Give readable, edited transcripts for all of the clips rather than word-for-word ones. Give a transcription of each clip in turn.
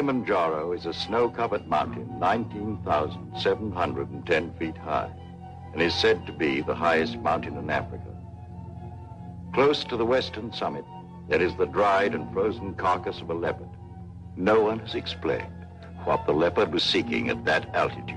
Kilimanjaro is a snow-covered mountain 19,710 feet high and is said to be the highest mountain in Africa. Close to the western summit, there is the dried and frozen carcass of a leopard. No one has explained what the leopard was seeking at that altitude.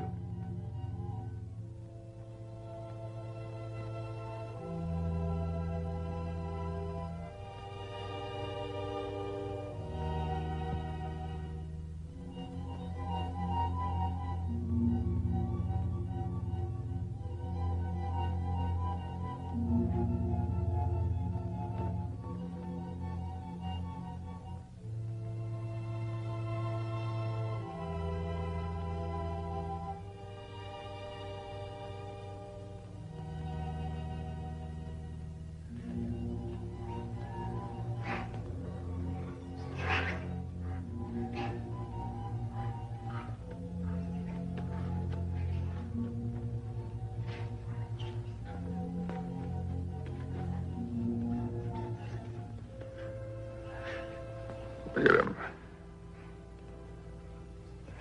Look at him.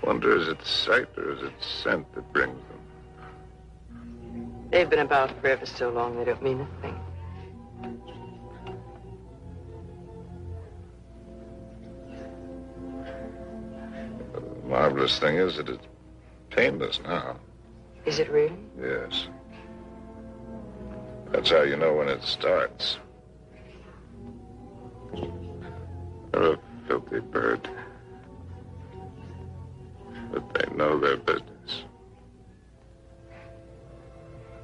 Wonder, is it sight or is it scent that brings them? They've been about for ever so long, they don't mean a thing. The marvelous thing is that it's painless now. Is it really? Yes. That's how you know when it starts. They're a filthy bird. But they know their business.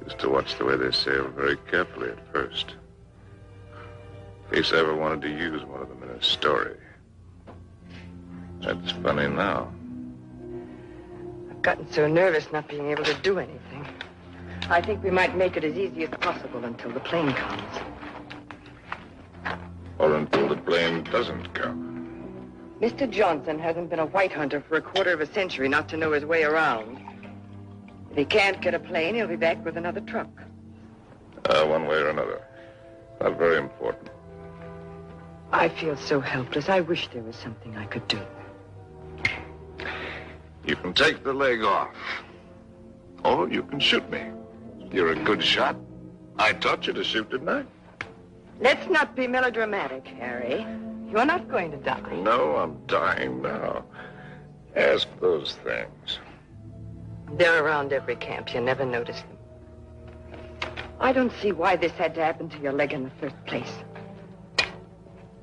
Used to watch the way they sail very carefully at first. In case I ever wanted to use one of them in a story. That's funny now. I've gotten so nervous not being able to do anything. I think we might make it as easy as possible until the plane comes. Or until the plane doesn't come. Mr. Johnson hasn't been a white hunter for a quarter of a century not to know his way around. If he can't get a plane, he'll be back with another truck. One way or another. Not very important. I feel so helpless. I wish there was something I could do. You can take the leg off. Or you can shoot me. You're a good shot. I taught you to shoot, didn't I? Let's not be melodramatic, Harry. You're not going to die. No, I'm dying now. Ask those things. They're around every camp. You never notice them. I don't see why this had to happen to your leg in the first place.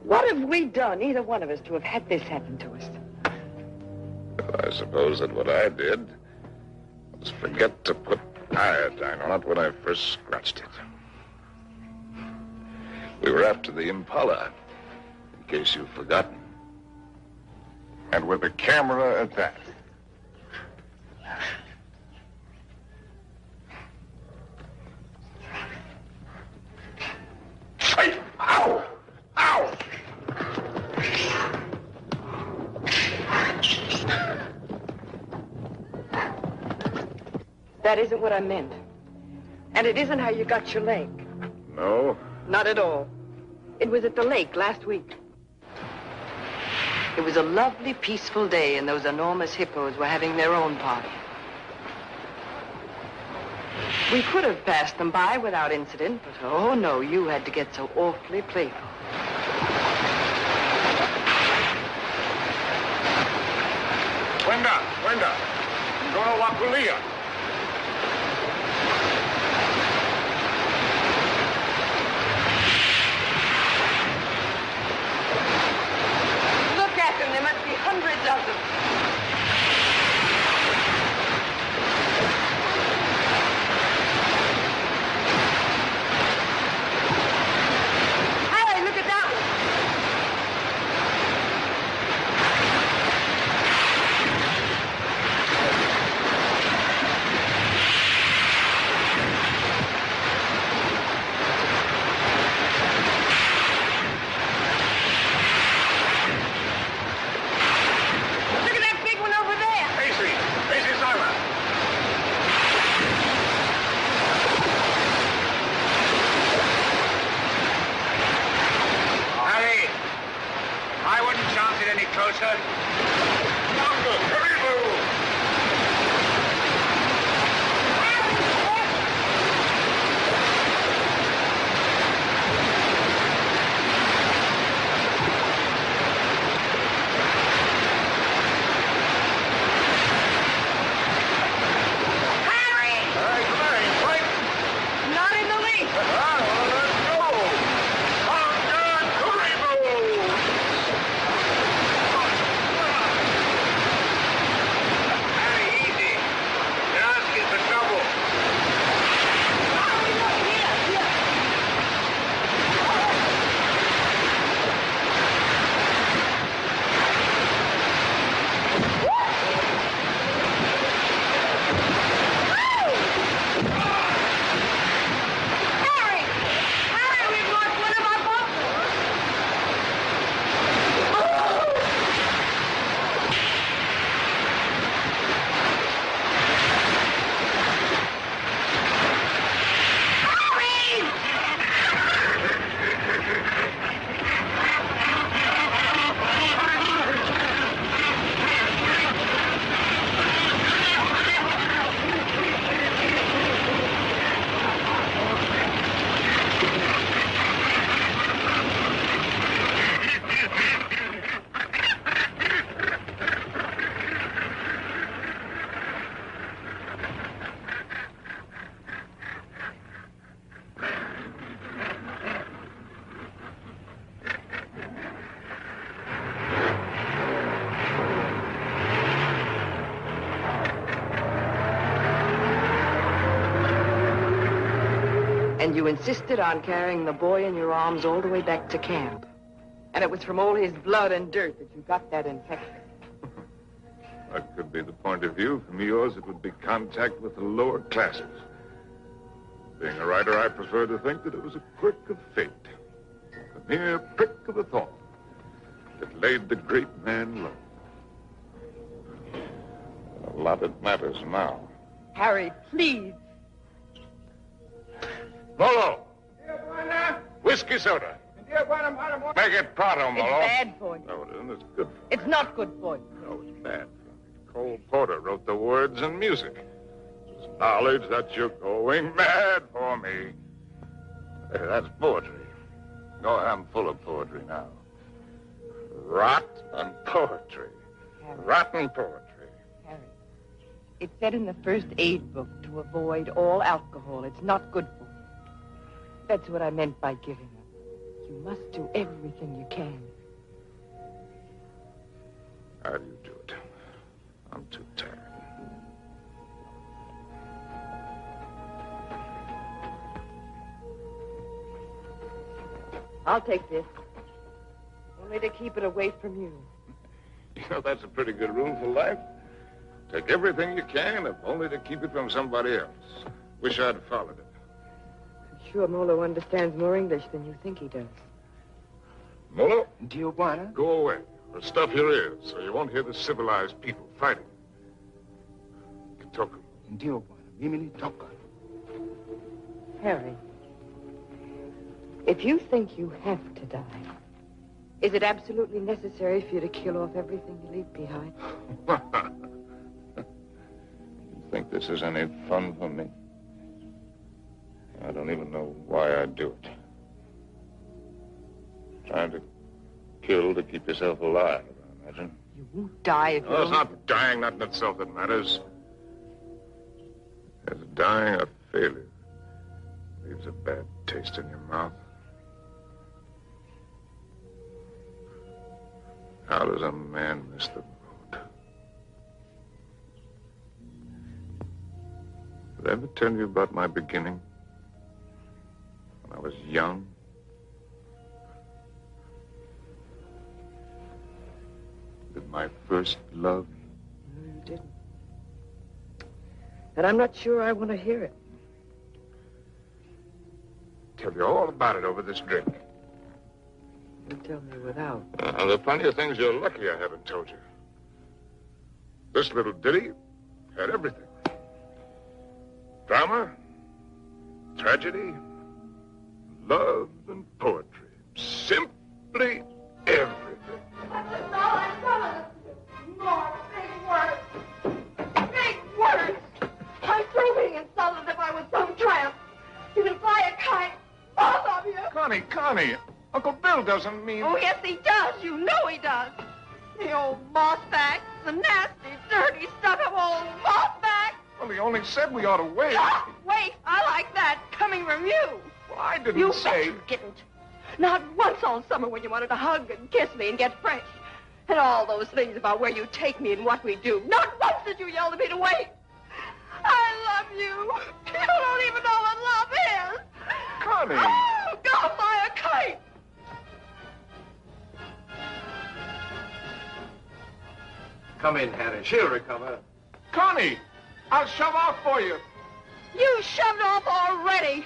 What have we done, either one of us, to have had this happen to us? Well, I suppose that what I did was forget to put iodine on it when I first scratched it. We were after the Impala, in case you've forgotten. And with a camera at that. Hey! Ow! Ow! That isn't what I meant. And it isn't how you got your leg. No? Not at all. It was at the lake last week. It was a lovely, peaceful day, and those enormous hippos were having their own party. We could have passed them by without incident, but oh no, you had to get so awfully playful. Wenda! Gonna Wakulia. There must be hundreds of them. Harry, look at that! And you insisted on carrying the boy in your arms all the way back to camp. And it was from all his blood and dirt that you got that infection. That could be the point of view. From yours, it would be contact with the lower classes. Being a writer, I prefer to think that it was a quirk of fate. A mere prick of a thought that laid the great man low. A lot that matters now. Harry, please. Molo! Whiskey soda. Make it pronto, Molo. It's bad for you. No, it isn't. It's good for me. It's not good for you. No, it's bad for me. Cole Porter wrote the words and music. It's knowledge that you're going mad for me. Hey, that's poetry. Oh, I'm full of poetry now. Rotten poetry. Harry. Rotten poetry. Harry, it said in the first aid book to avoid all alcohol. It's not good for you. That's what I meant by giving up. You must do everything you can. How do you do it? I'm too tired. I'll take this. Only to keep it away from you. You know, that's a pretty good rule for life. Take everything you can, if only to keep it from somebody else. Wish I'd followed it. I'm sure Molo understands more English than you think he does. Molo, Tijuana? go away. Or stuff your ears so you won't hear the civilized people fighting. Kitoku. Tijuana. Mimini toka. Harry, if you think you have to die, is it absolutely necessary for you to kill off everything you leave behind? You think this is any fun for me? I don't even know why I do it. Trying to kill to keep yourself alive, I imagine. You won't die if you No, it's don't... not dying, not in itself that matters. It's dying a failure. Leaves a bad taste in your mouth. How does a man miss the boat? Did I ever tell you about my beginning? When I was young? With my first love? No, you didn't. And I'm not sure I want to hear it. Tell you all about it over this drink. You tell me without. There are plenty of things you're lucky I haven't told you. This little ditty had everything. Drama, tragedy, love, and poetry. Simply everything. More big words. Big words. I'm through being insulted if I was some tramp. You can fly a kite, both of you. Connie, Uncle Bill doesn't mean... Oh, yes, he does. You know he does. The old mossback, the nasty, dirty, stuck-up old mossback. Well, he only said we ought to wait. Ah, wait, I like that, coming from you. Well, I didn't You say... bet you didn't. Not once all summer when you wanted to hug and kiss me and get fresh. And all those things about where you take me and what we do. Not once did you yell at me to wait. I love you. You don't even know what love is. Connie! Oh, go fly a kite. Come in, Harry. She'll recover. Connie! I'll shove off for you. You shoved off already.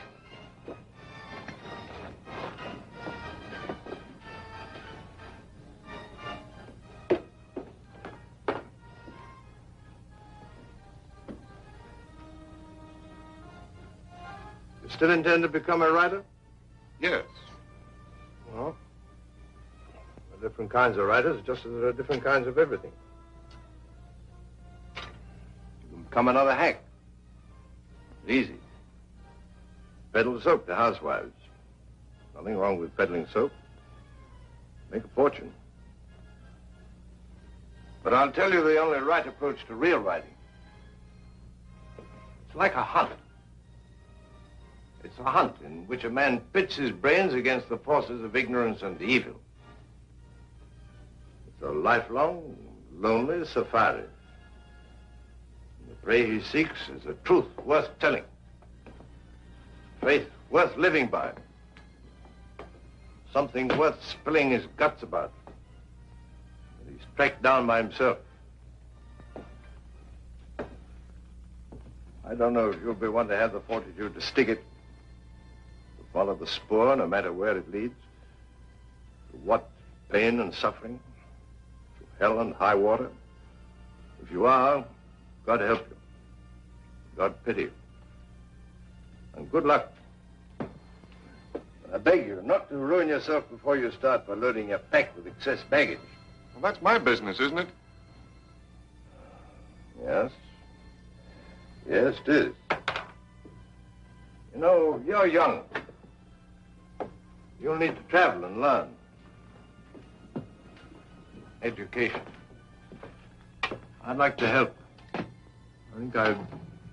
You still intend to become a writer? Yes. Well, there are different kinds of writers, just as there are different kinds of everything. You can become another hack. It's easy. Peddle soap to housewives. Nothing wrong with peddling soap. Make a fortune. But I'll tell you the only right approach to real writing. It's like a hunt. It's a hunt in which a man pits his brains against the forces of ignorance and evil. It's a lifelong, lonely safari. The prey he seeks is a truth worth telling. Faith worth living by. Something worth spilling his guts about. And he's tracked down by himself. I don't know if you'll be one to have the fortitude to stick it, to follow the spoor, no matter where it leads. To what pain and suffering? To hell and high water? If you are, God help you. God pity you. And good luck. I beg you not to ruin yourself before you start by loading your pack with excess baggage. Well, that's my business, isn't it? Yes. Yes, it is. You know, you're young. You'll need to travel and learn. Education. I'd like to help. I think I've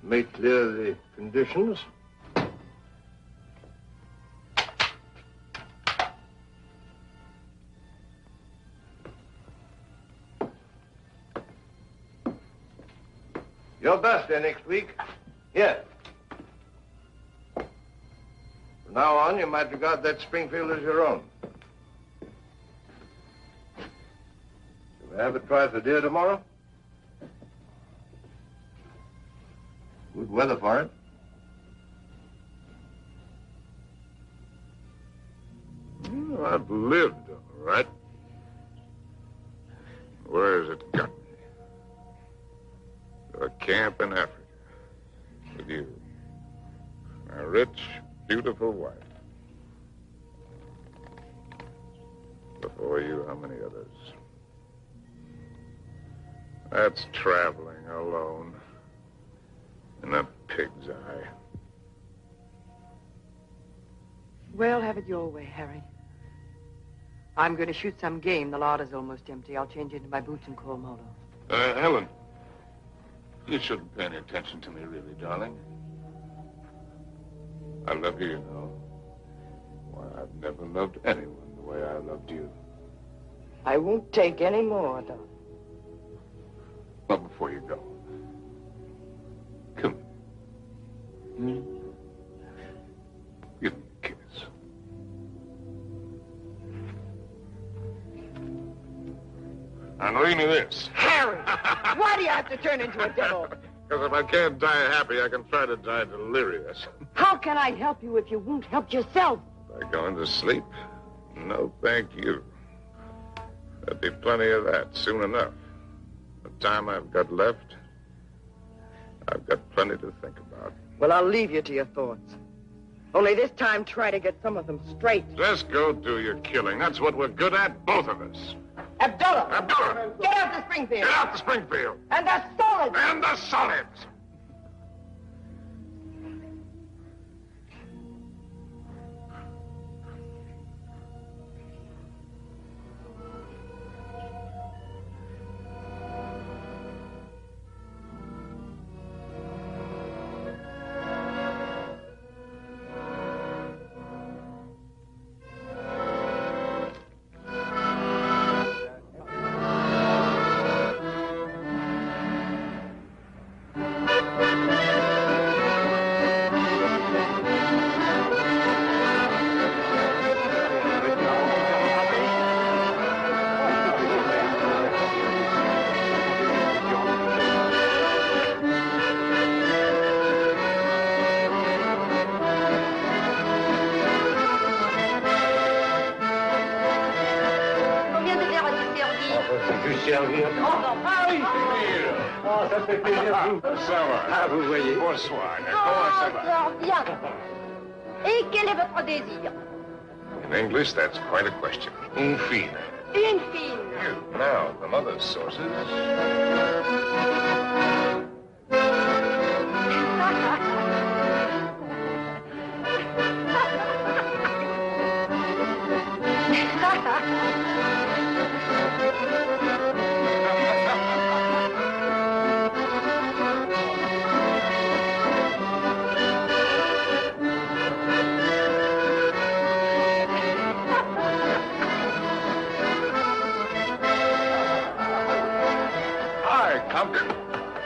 made clear the conditions. Your birthday next week. Here. From now on, you might regard that Springfield as your own. Shall we have a try for deer tomorrow? Good weather for it. Well, I've lived, all right. Where has it got me? To a camp in Africa. With you. My rich, beautiful wife. Before you, how many others? That's traveling alone. In a pig's eye. Well, have it your way, Harry. I'm going to shoot some game. The larder's almost empty. I'll change into my boots and call Molo. Helen, you shouldn't pay any attention to me, really, darling. I love you, you know. Why, I've never loved anyone the way I loved you. I won't take any more, darling. Well, before you go, come here. Give me a kiss. And leave me this. Harry! Why do you have to turn into a devil? Because if I can't die happy, I can try to die delirious. How can I help you if you won't help yourself? By going to sleep? No, thank you. There'll be plenty of that soon enough. The time I've got left, I've got plenty to think about. Well, I'll leave you to your thoughts. Only this time, try to get some of them straight. Just go do your killing. That's what we're good at, both of us. Abdullah! Abdullah! Get out to Springfield! Get out to Springfield! And the solids! And the solids! Vous voyez. Bonsoir. Comment ça va? Bien. Et quel est votre désir? In English, that's quite a question. Un fine. Une fille. Now, from other sources...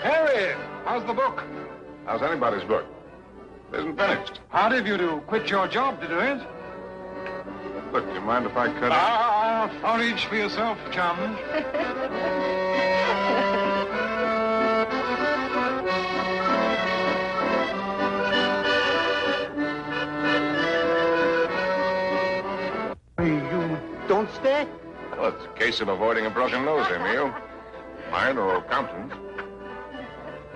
Harry, how's the book? How's anybody's book? It isn't finished. Hard of you to quit your job to do it. Look, do you mind if I cut it? Forage for yourself, chum. You don't stay? Well, it's a case of avoiding a broken nose, Emil. Mine or Compton's.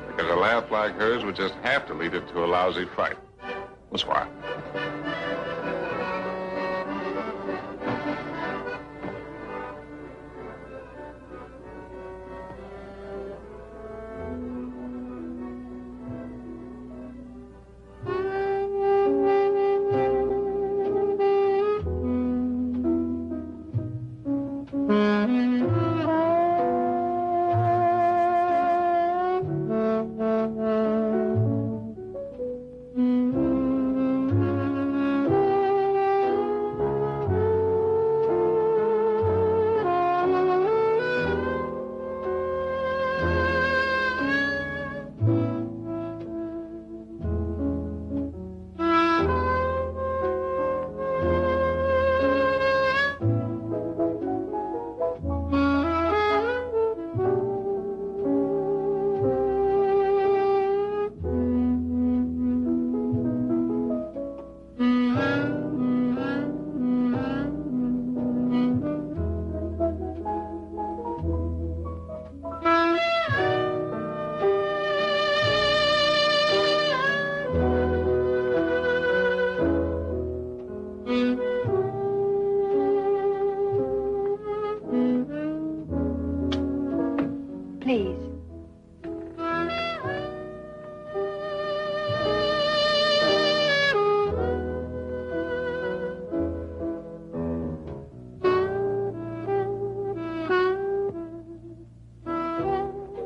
Because a laugh like hers would just have to lead it to a lousy fight. That's why. Please.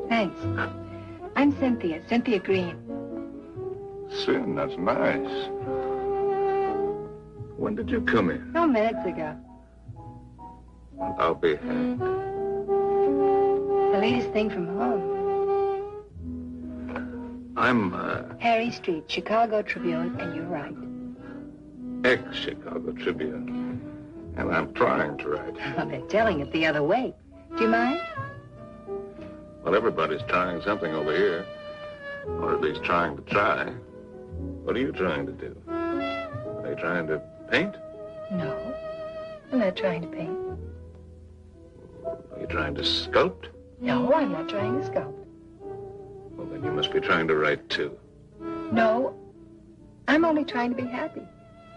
Thanks. I'm Cynthia Green. Sin, that's nice. When did you come in? No, minutes ago. I'll be hanged. The latest thing from home. I'm, Harry Street, Chicago Tribune, and you're right. ex-Chicago Tribune. And I'm trying to write. Well, they're telling it the other way. Do you mind? Well, everybody's trying something over here. Or at least trying to try. What are you trying to do? Are you trying to paint? No. I'm not trying to paint. Are you trying to sculpt? No, I'm not trying to sculpt. Well, then you must be trying to write, too. No. I'm only trying to be happy.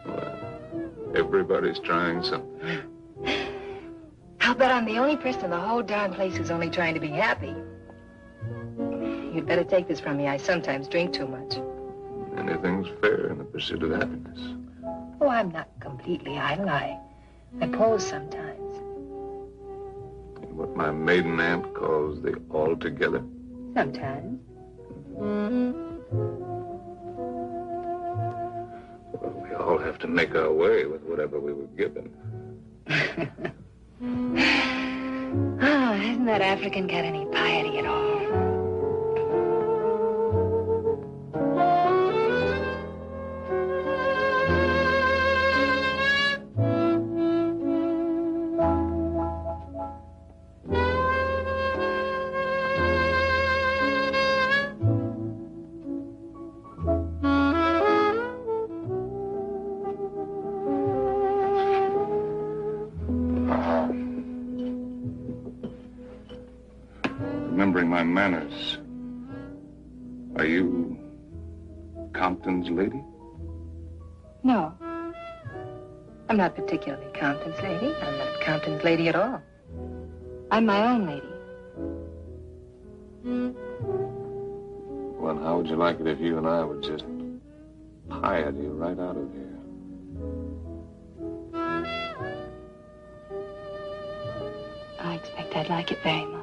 Well, everybody's trying something. I'll bet I'm the only person in the whole darn place who's only trying to be happy. You'd better take this from me. I sometimes drink too much. Anything's fair in the pursuit of happiness. Oh, I'm not completely idle. I pose sometimes. What my maiden aunt calls the altogether. Sometimes. Well, we all have to make our way with whatever we were given. Oh, hasn't that African got any piety at all? Remembering my manners. Are you Compton's lady? No. I'm not particularly Compton's lady. I'm not Compton's lady at all. I'm my own lady. Well, how would you like it if you and I would just hired you right out of here? I expect I'd like it very much.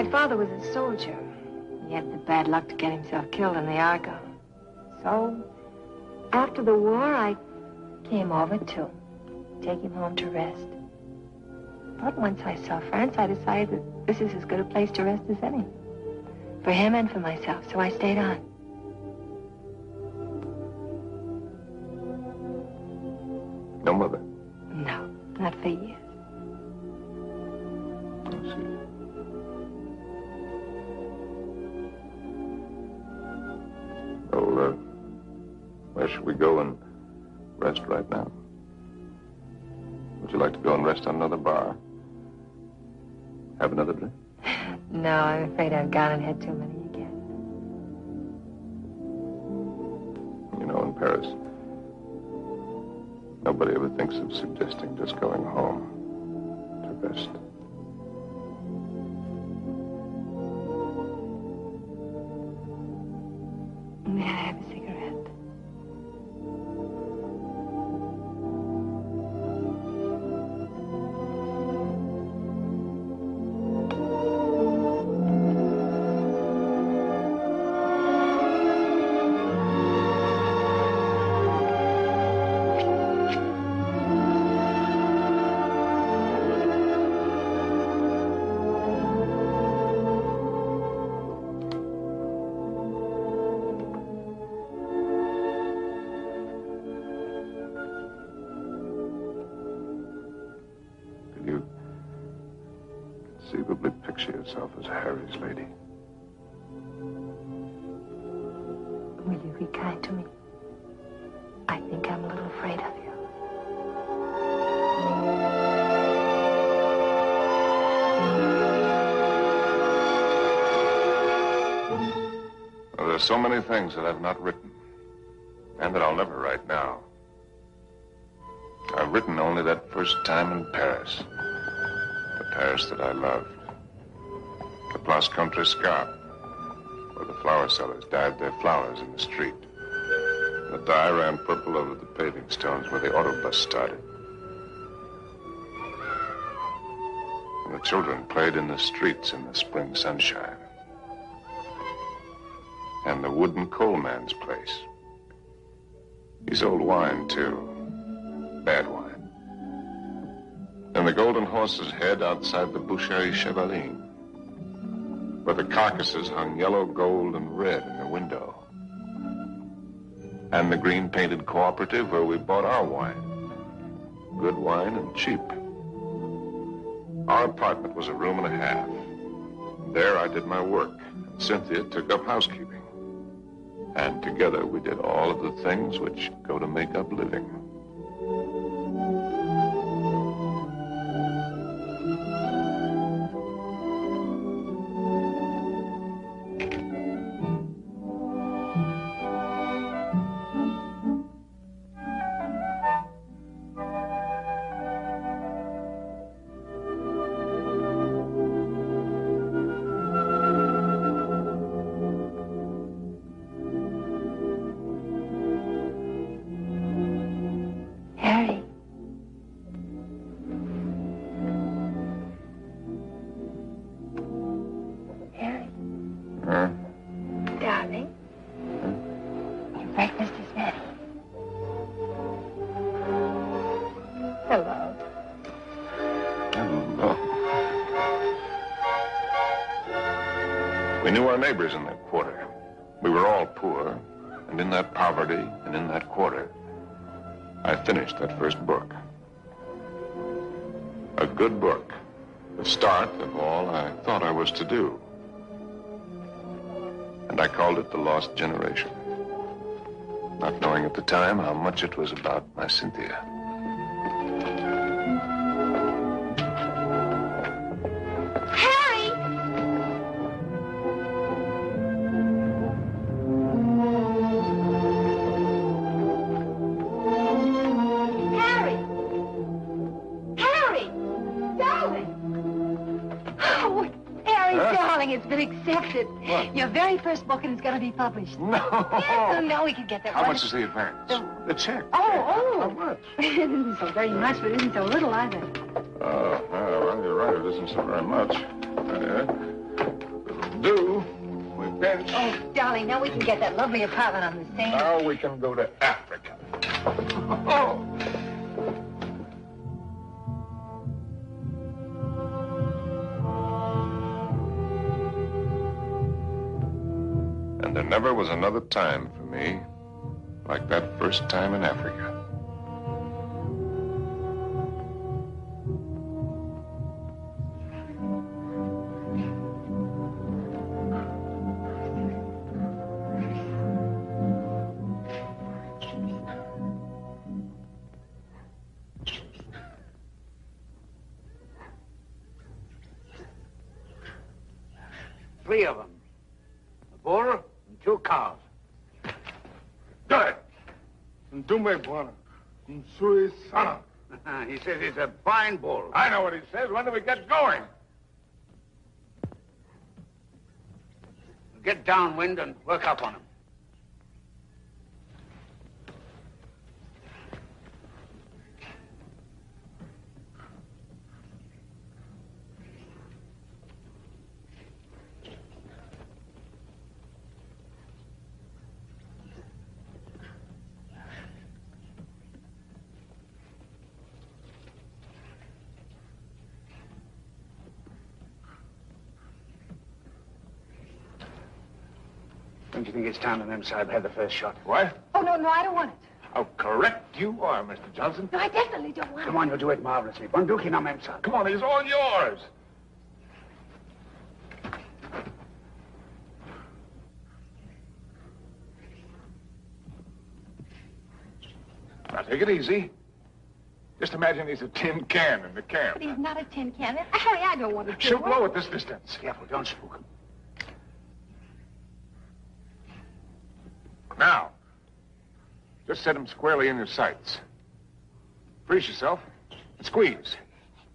father was a soldier. He had the bad luck to get himself killed in the Argo. So, after the war, I came over to take him home to rest. But once I saw France, I decided that this is as good a place to rest as any. For him and for myself, so I stayed on. No mother? No, not for years. I see. Well, where should we go and rest right now? Would you like to go and rest on another bar? Have another drink? No, I'm afraid I've gone and had too many again. You know, in Paris, nobody ever thinks of suggesting just going home to rest. May I have a cigarette? Conceivably picture yourself as Harry's lady. Will you be kind to me? I think I'm a little afraid of you. Well, there's so many things that I've not written, and that I'll never write now. I've written only that first time in Paris. The Paris that I loved. The Place Contrescarpe, where the flower sellers dyed their flowers in the street. The dye ran purple over the paving stones where the autobus started. And the children played in the streets in the spring sunshine. And the wooden coal man's place. He sold wine, too. Bad wine. And the Golden Horse's Head outside the Boucherie Chevaline, where the carcasses hung yellow, gold, and red in the window. And the green-painted cooperative where we bought our wine. Good wine and cheap. Our apartment was a room and a half. There I did my work, and Cynthia took up housekeeping. And together we did all of the things which go to make up living. We knew our neighbors in that quarter. We were all poor, and in that poverty and in that quarter, I finished that first book. A good book, the start of all I thought I was to do. And I called it The Lost Generation, not knowing at the time how much it was about my Cynthia. Accepted. What? Your very first book, and it's going to be published. No. Yes, no, we can get that. How much is the advance? The check. Oh. How much? It isn't so very much, but it isn't so little either. Oh, well, you're right. It isn't so very much. do. We've been... Oh, darling, now we can get that lovely apartment on the sand. Now we can go to Africa. Oh! And there never was another time for me like that first time in Africa. Three of them. A bull and 2 cows. Good. Ndume bwana. Msui sana. He says he's a fine bull. I know what he says. When do we get going? Get downwind and work up on him. Don't you think it's time the Mem Sahib had the first shot? What? Oh, no, I don't want it. How correct you are, Mr. Johnson. No, I definitely don't want Come on, you'll do it marvelously. Bunduki na Mem Sahib. Come on, he's all yours. Now, take it easy. Just imagine he's a tin can in the camp. But he's not a tin can. Harry, I don't want to do Shoot it. low at this distance. Careful, don't spook him. Now, just set him squarely in your sights. Freeze yourself and squeeze.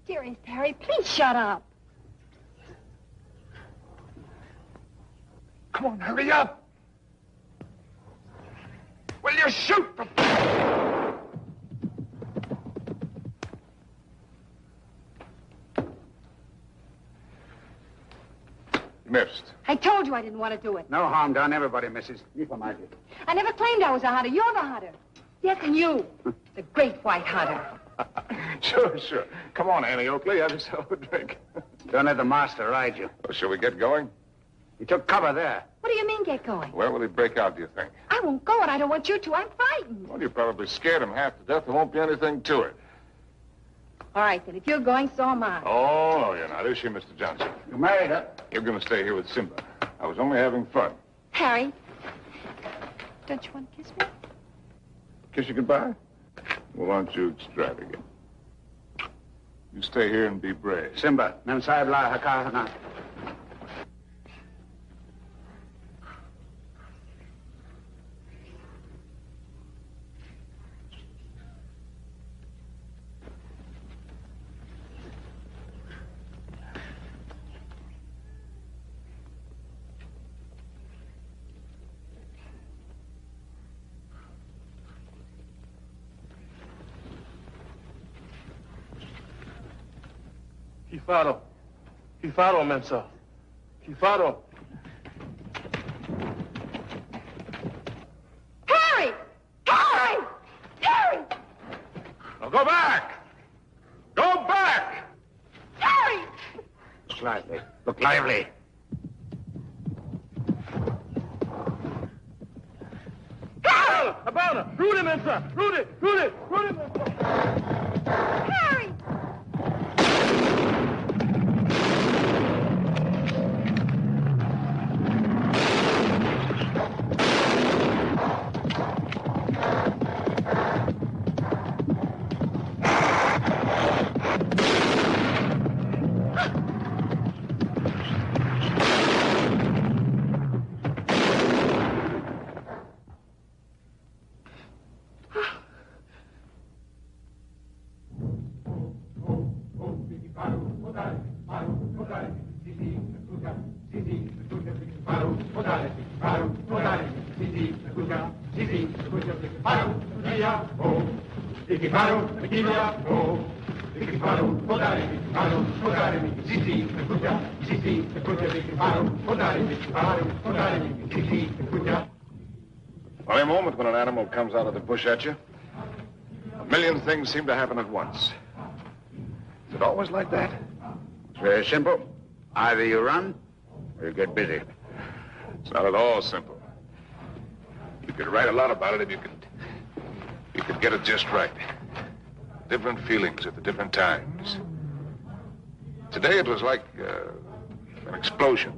Dearest Harry, please shut up. Come on, hurry up. Will you shoot? Missed. I told you I didn't want to do it. No harm done. Everybody misses. Me for my gift. I never claimed I was a hunter. You're the hunter. Yes, and you. The great white hunter. Sure. Come on, Annie Oakley. Have yourself a drink. Don't let the master ride you. Well, shall we get going? He took cover there. What do you mean, get going? Where will he break out, do you think? I won't go, and I don't want you to. I'm frightened. Well, you probably scared him half to death. There won't be anything to it. All right, then. If you're going, so am I. Oh, no, you're not. Is she, Mr. Johnson? You married her. You're going to stay here with Simba. I was only having fun. Harry, don't you want to kiss me? Kiss you goodbye? Well, aren't you extravagant? You stay here and be brave. Simba, Mem Sahib la haka hana. Kifaro, Mensa. Kifaro. Harry! Harry! Harry! Now go back! Go back! Harry! Look lively. Look lively. Harry! Abana! Rudy, Mensa! Rudy, Mensa! Harry! Funny moment when an animal comes out of the bush at you. A million things seem to happen at once. Is it always like that? It's very simple. Either you run or you get busy. It's not at all simple. You could write a lot about it if you could get it just right. Different feelings at the different times. Today it was like an explosion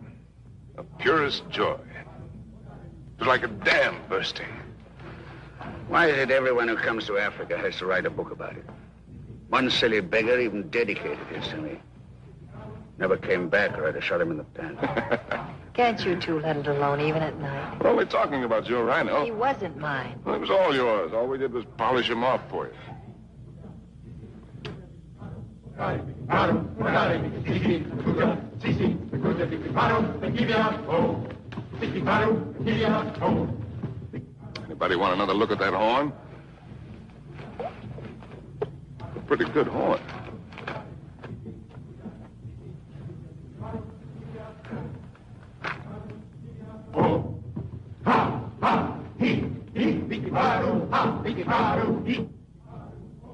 of purest joy. It was like a dam bursting. Why is it everyone who comes to Africa has to write a book about it? One silly beggar even dedicated his to me. Never came back or I'd have shot him in the pants. Can't you two let it alone even at night? We're only talking about your rhino. He wasn't mine. Well, it was all yours. All we did was polish him off for you. Anybody want another look at that horn? A pretty good horn.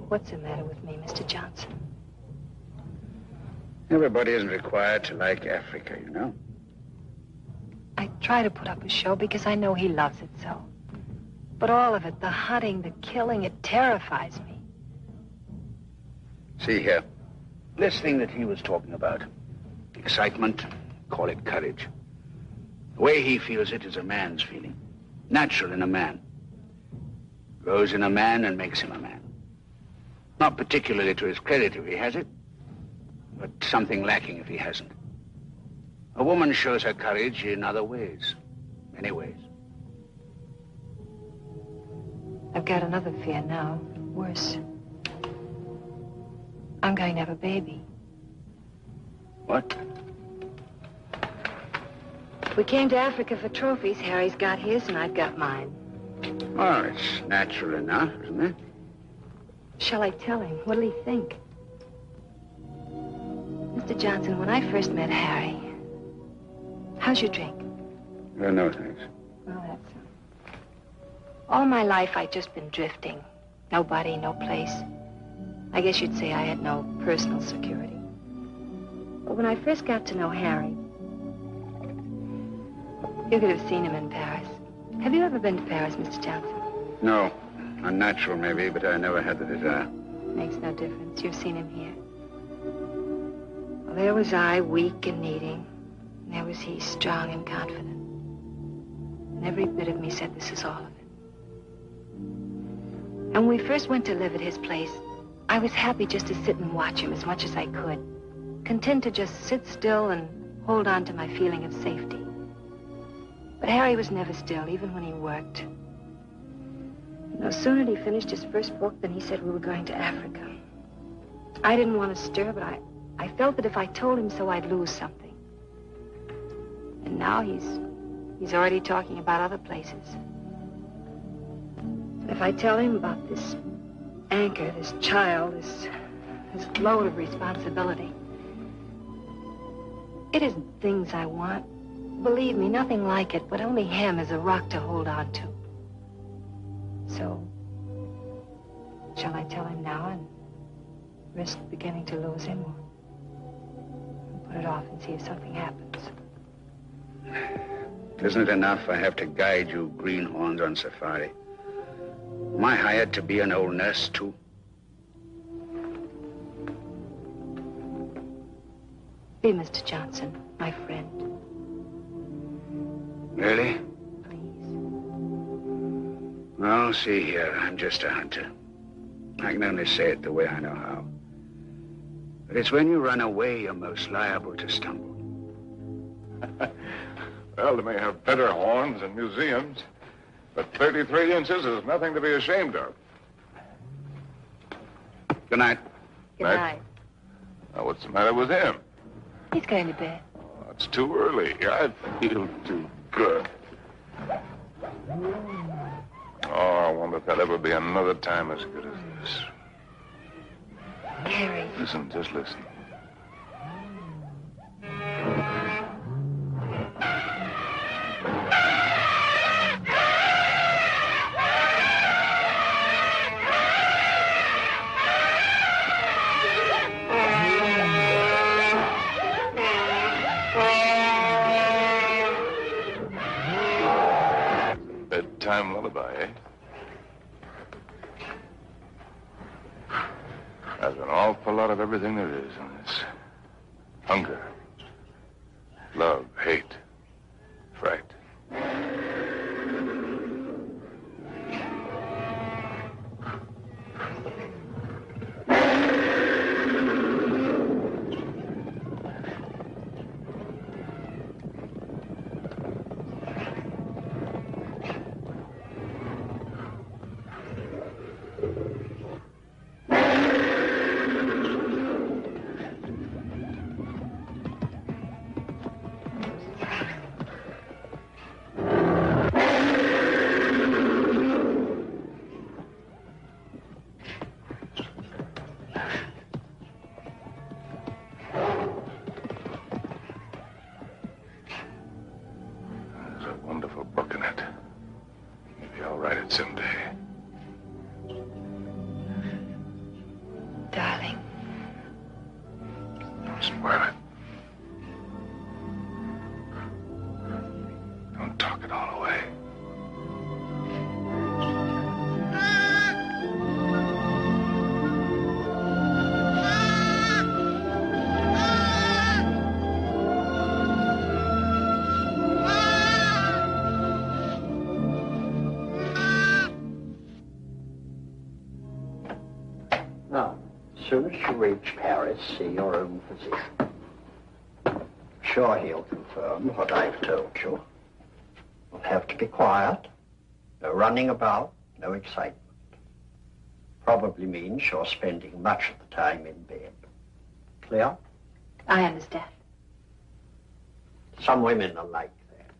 What's the matter with me, Mr. Johnson? Everybody isn't required to like Africa, you know. I try to put up a show because I know he loves it so. But all of it, the hunting, the killing, it terrifies me. See here, this thing that he was talking about, excitement, call it courage. The way he feels it is a man's feeling, natural in a man. Grows in a man and makes him a man. Not particularly to his credit if he has it, but something lacking if he hasn't. A woman shows her courage in other ways, many ways. I've got another fear now, worse. I'm going to have a baby. What? We came to Africa for trophies. Harry's got his and I've got mine. Well, it's natural enough, isn't it? Shall I tell him? What'll he think? Mr. Johnson, when I first met Harry, how's your drink? No, thanks. Well, that's... All my life, I'd just been drifting. Nobody, no place. I guess you'd say I had no personal security. But when I first got to know Harry, you could have seen him in Paris. Have you ever been to Paris, Mr. Johnson? No. Unnatural, maybe, but I never had the desire. Makes no difference. You've seen him here. Well, there was I, weak and needing. And there was he, strong and confident. And every bit of me said, this is all of it. And when we first went to live at his place, I was happy just to sit and watch him as much as I could. Content to just sit still and hold on to my feeling of safety. But Harry was never still, even when he worked. No sooner had he finished his first book than he said we were going to Africa. I didn't want to stir, but I felt that if I told him so, I'd lose something. And now he's already talking about other places. If I tell him about this anchor, this child, this load of responsibility, it isn't things I want. Believe me, nothing like it, but only him as a rock to hold on to. So, shall I tell him now and risk beginning to lose him, or put it off and see if something happens? Isn't it enough I have to guide you greenhorns on safari? Am I hired to be an old nurse, too? Be Mr. Johnson, my friend. Really? Please. Well, see here, I'm just a hunter. I can only say it the way I know how. But it's when you run away you're most liable to stumble. Well, they may have better horns in museums, but 33 inches is nothing to be ashamed of. Good night. Good night. Now, what's the matter with him? He's going to bed. Oh, it's too early. I feel too good. Oh, I wonder if there'll ever be another time as good as this. Harry. Listen, just listen. Bedtime lullaby, eh? There's an awful lot of everything there is in this. Hunger, love, hate, fright. Someday. Darling. Don't spoil it. Don't talk it all away. As soon as you reach Paris, see your own physician. Sure, he'll confirm what I've told you. You'll have to be quiet. No running about, no excitement. Probably means you're spending much of the time in bed. Clear? I understand. Some women are like that.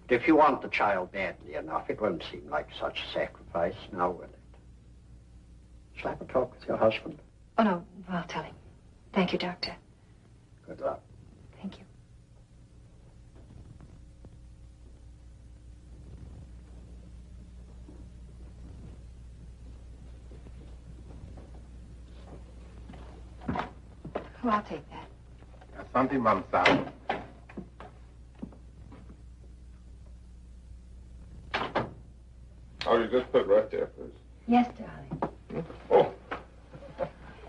But if you want the child badly enough, it won't seem like such a sacrifice, now will it? Shall I have a talk with your husband? Oh, no, I'll tell him. Thank you, Doctor. Good luck. Thank you. Oh, I'll take that. Asante, Mamsa. Oh, you just put right there, please. Yes, darling. Oh.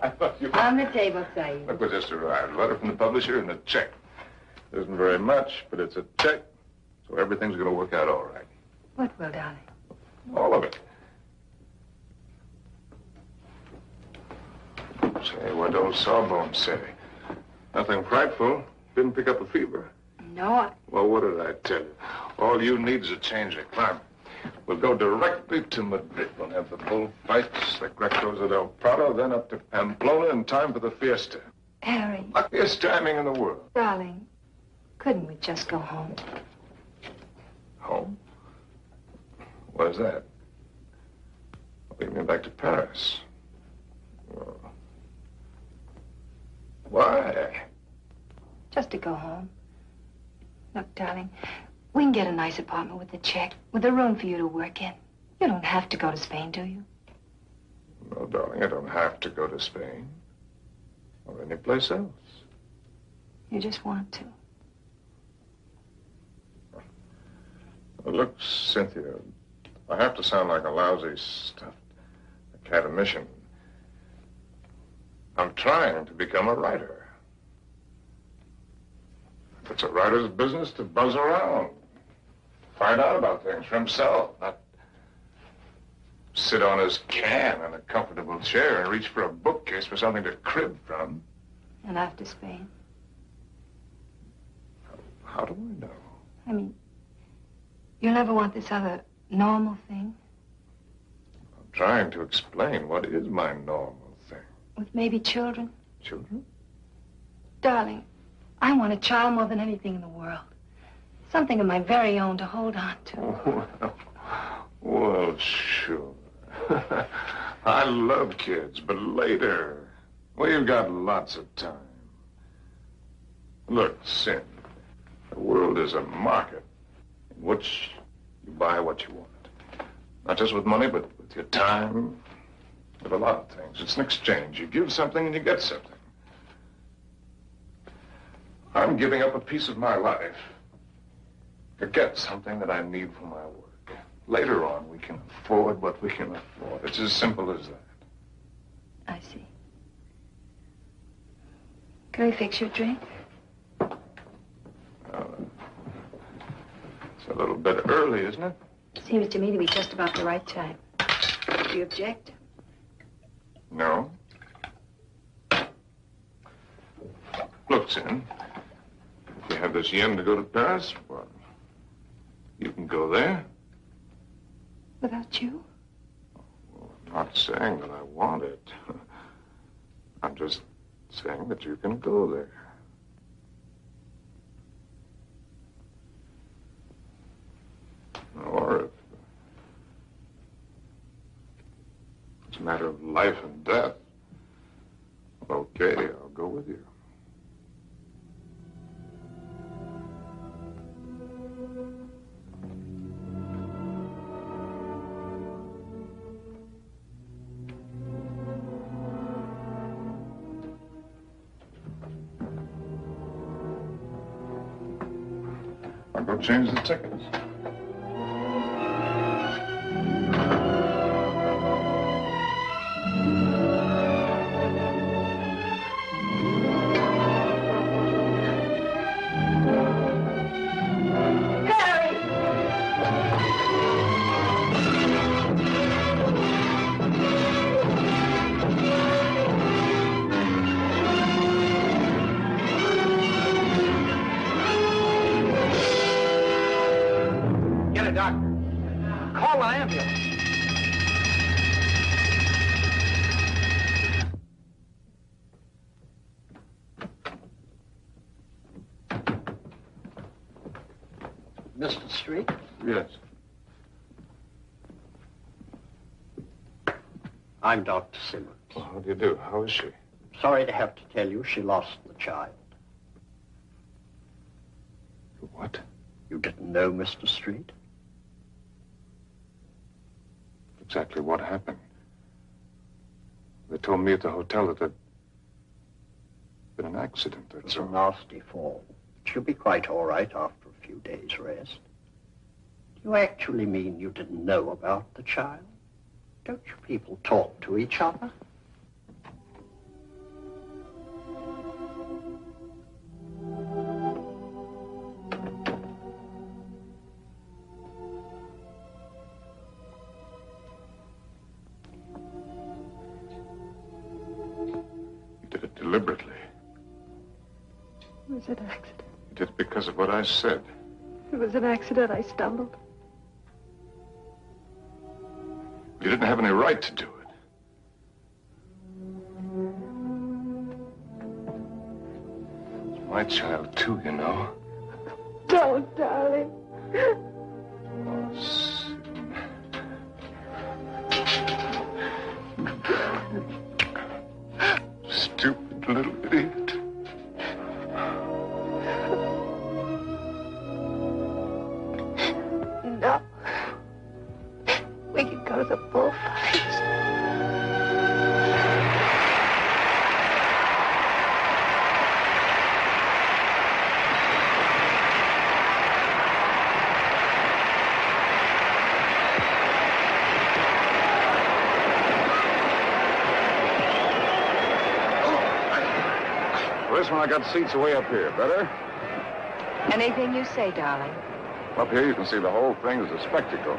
I thought you... On the table, Saeed. Look what just arrived. A letter from the publisher and a check. It isn't very much, but it's a check, so everything's going to work out all right. What will, darling? All of it. Say, what old Sawbones say? Nothing frightful. Didn't pick up a fever. No, Well, what did I tell you? All you need is a change of climate. We'll go directly to Madrid. We'll have the bullfights, the Grecos del Prado, then up to Pamplona in time for the fiesta. Harry. Luckiest timing in the world. Darling, couldn't we just go home? Home? What is that? Well, you mean back to Paris? Well, why? Just to go home. Look, darling, we can get a nice apartment with a check, with a room for you to work in. You don't have to go to Spain, do you? No, darling, I don't have to go to Spain. Or any place else. You just want to. Well, look, Cynthia, I have to sound like a lousy stuffed academician. I'm trying to become a writer. It's a writer's business to buzz around. Find out about things for himself, not sit on his can in a comfortable chair and reach for a bookcase for something to crib from. And after Spain? How do I know? I mean, you'll never want this other normal thing? I'm trying to explain what is my normal thing. With maybe children? Children? Darling, I want a child more than anything in the world. Something of my very own to hold on to. Well, sure. I love kids, but later, We've got lots of time. Look, Sin, the world is a market in which you buy what you want. Not just with money, but with your time, with a lot of things. It's an exchange. You give something and you get something. I'm giving up a piece of my life to get something that I need for my work. Later on, we can afford what we can afford. It's as simple as that. I see. Can I fix your drink? It's a little bit early, isn't it? Seems to me to be just about the right time. Do you object? No. Look, Sin, if you have this yen to go to Paris, well, you can go there. Without you? Well, I'm not saying that I want it. I'm just saying that you can go there. Or if it's a matter of life and death, okay, I'll go with you. I'll go change the tickets. Mr. Street? Yes. I'm Dr. Simmons. Well, how do you do? How is she? Sorry to have to tell you she lost the child. What? You didn't know, Mr. Street? Exactly what happened? They told me at the hotel that there'd been an accident. It was a nasty fall. She'll be quite all right after a few days' rest. Do you actually mean you didn't know about the child? Don't you people talk to each other? You did it deliberately. It was an accident. You did it because of what I said. It was an accident. I stumbled. You didn't have any right to do it. It's my child, too, you know. Don't, darling. Oh, Sin. Stupid little idiot. No. We can go to the bullfights. This one I got seats way up here. Better? Anything you say, darling. Up here you can see the whole thing as a spectacle.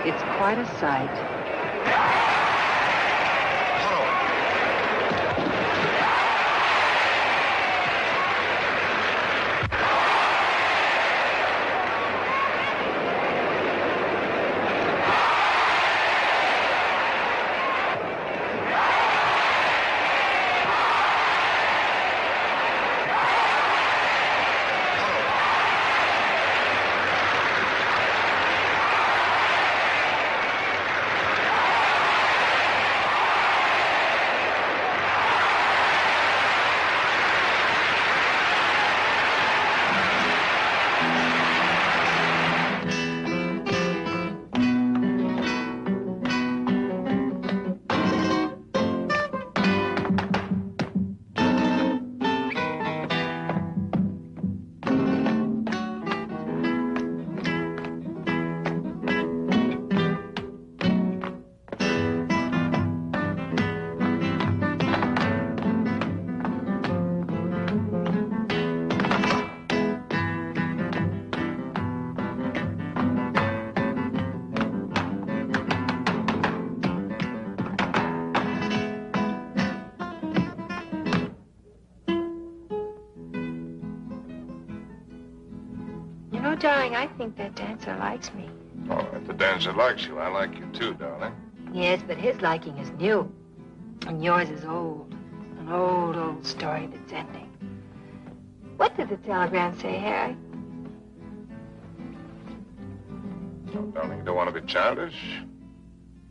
It's quite a sight. Oh, darling, I think that dancer likes me. Oh, if the dancer likes you, I like you too, darling. Yes, but his liking is new. And yours is old. An old, old story that's ending. What did the telegram say, Harry? Oh, darling, you don't want to be childish?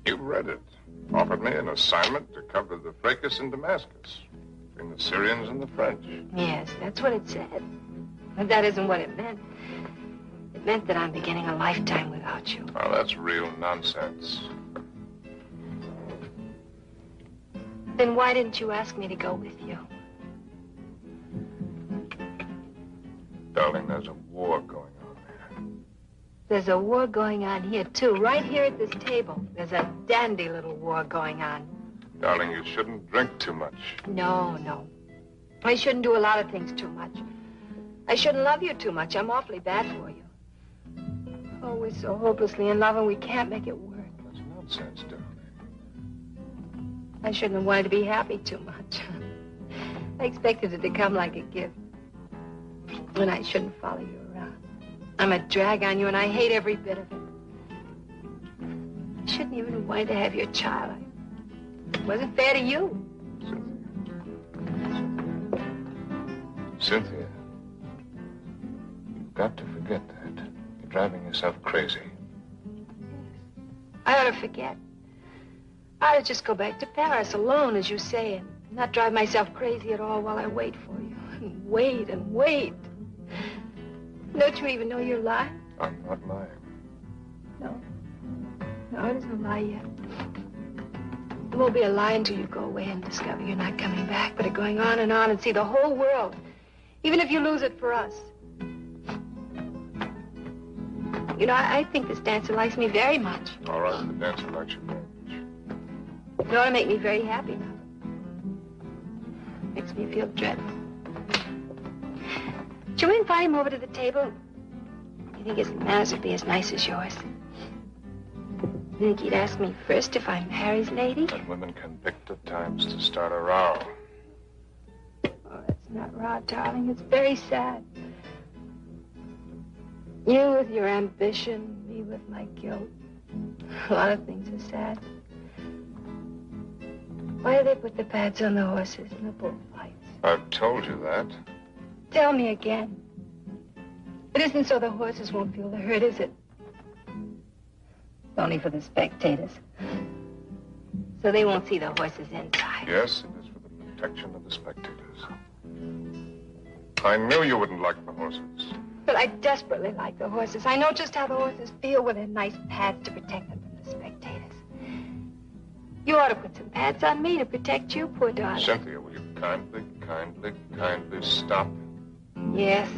You read it. Offered me an assignment to cover the fracas in Damascus between the Syrians and the French. Yes, that's what it said. But that isn't what it meant. It meant that I'm beginning a lifetime without you. Oh, that's real nonsense. Then why didn't you ask me to go with you? Darling, there's a war going on there. There's a war going on here, too. Right here at this table. There's a dandy little war going on. Darling, you shouldn't drink too much. No, no. I shouldn't do a lot of things too much. I shouldn't love you too much. I'm awfully bad for you. Oh, we're so hopelessly in love and we can't make it work. That's nonsense, darling. I shouldn't have wanted to be happy too much. I expected it to come like a gift. And I shouldn't follow you around. I'm a drag on you and I hate every bit of it. I shouldn't even have wanted to have your child. It wasn't fair to you. Cynthia, you've got to forget that. You're driving yourself crazy. I ought to forget. I ought to just go back to Paris alone, as you say, and not drive myself crazy at all while I wait for you. And wait and wait. Don't you even know you're lying? I'm not lying. No. No, it isn't a lie yet. It won't be a lie until you go away and discover you're not coming back, but are going on and see the whole world, even if you lose it for us. You know, I think this dancer likes me very much. All right, the dancer likes you very much. It ought to make me very happy now. Makes me feel dreadful. Shall we invite him over to the table? You think his manners would be as nice as yours? You think he'd ask me first if I'm Harry's lady? But women can pick the times to start a row. Oh, that's not raw, darling. It's very sad. You with your ambition, me with my guilt. A lot of things are sad. Why do they put the pads on the horses in the bullfights? I've told you that. Tell me again. It isn't so the horses won't feel the hurt, is it? Only for the spectators. So they won't see the horses inside. Yes, it is for the protection of the spectators. I knew you wouldn't like the horses. But I desperately like the horses. I know just how the horses feel with their nice pads to protect them from the spectators. You ought to put some pads on me to protect you, poor darling. Cynthia, will you kindly stop? Yes.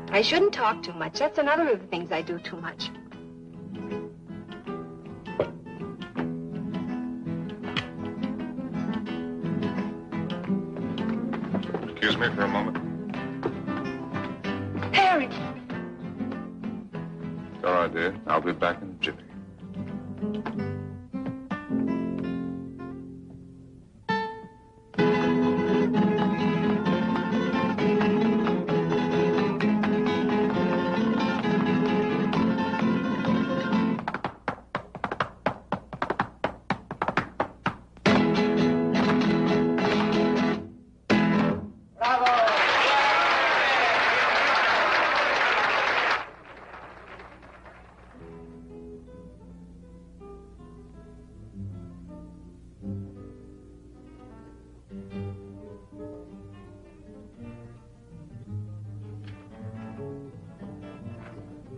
I shouldn't talk too much. That's another of the things I do too much. Excuse me for a moment. Harry! It's all right, dear. I'll be back in a jiffy.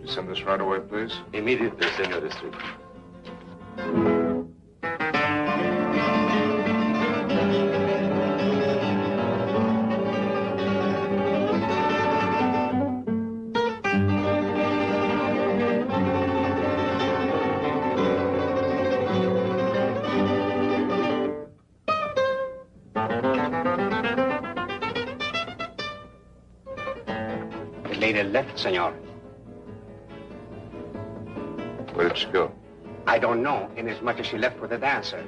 Send this right away, please. Immediately, Senor District. The lady left, senor. Where did she go? I don't know, inasmuch as she left with the dancer.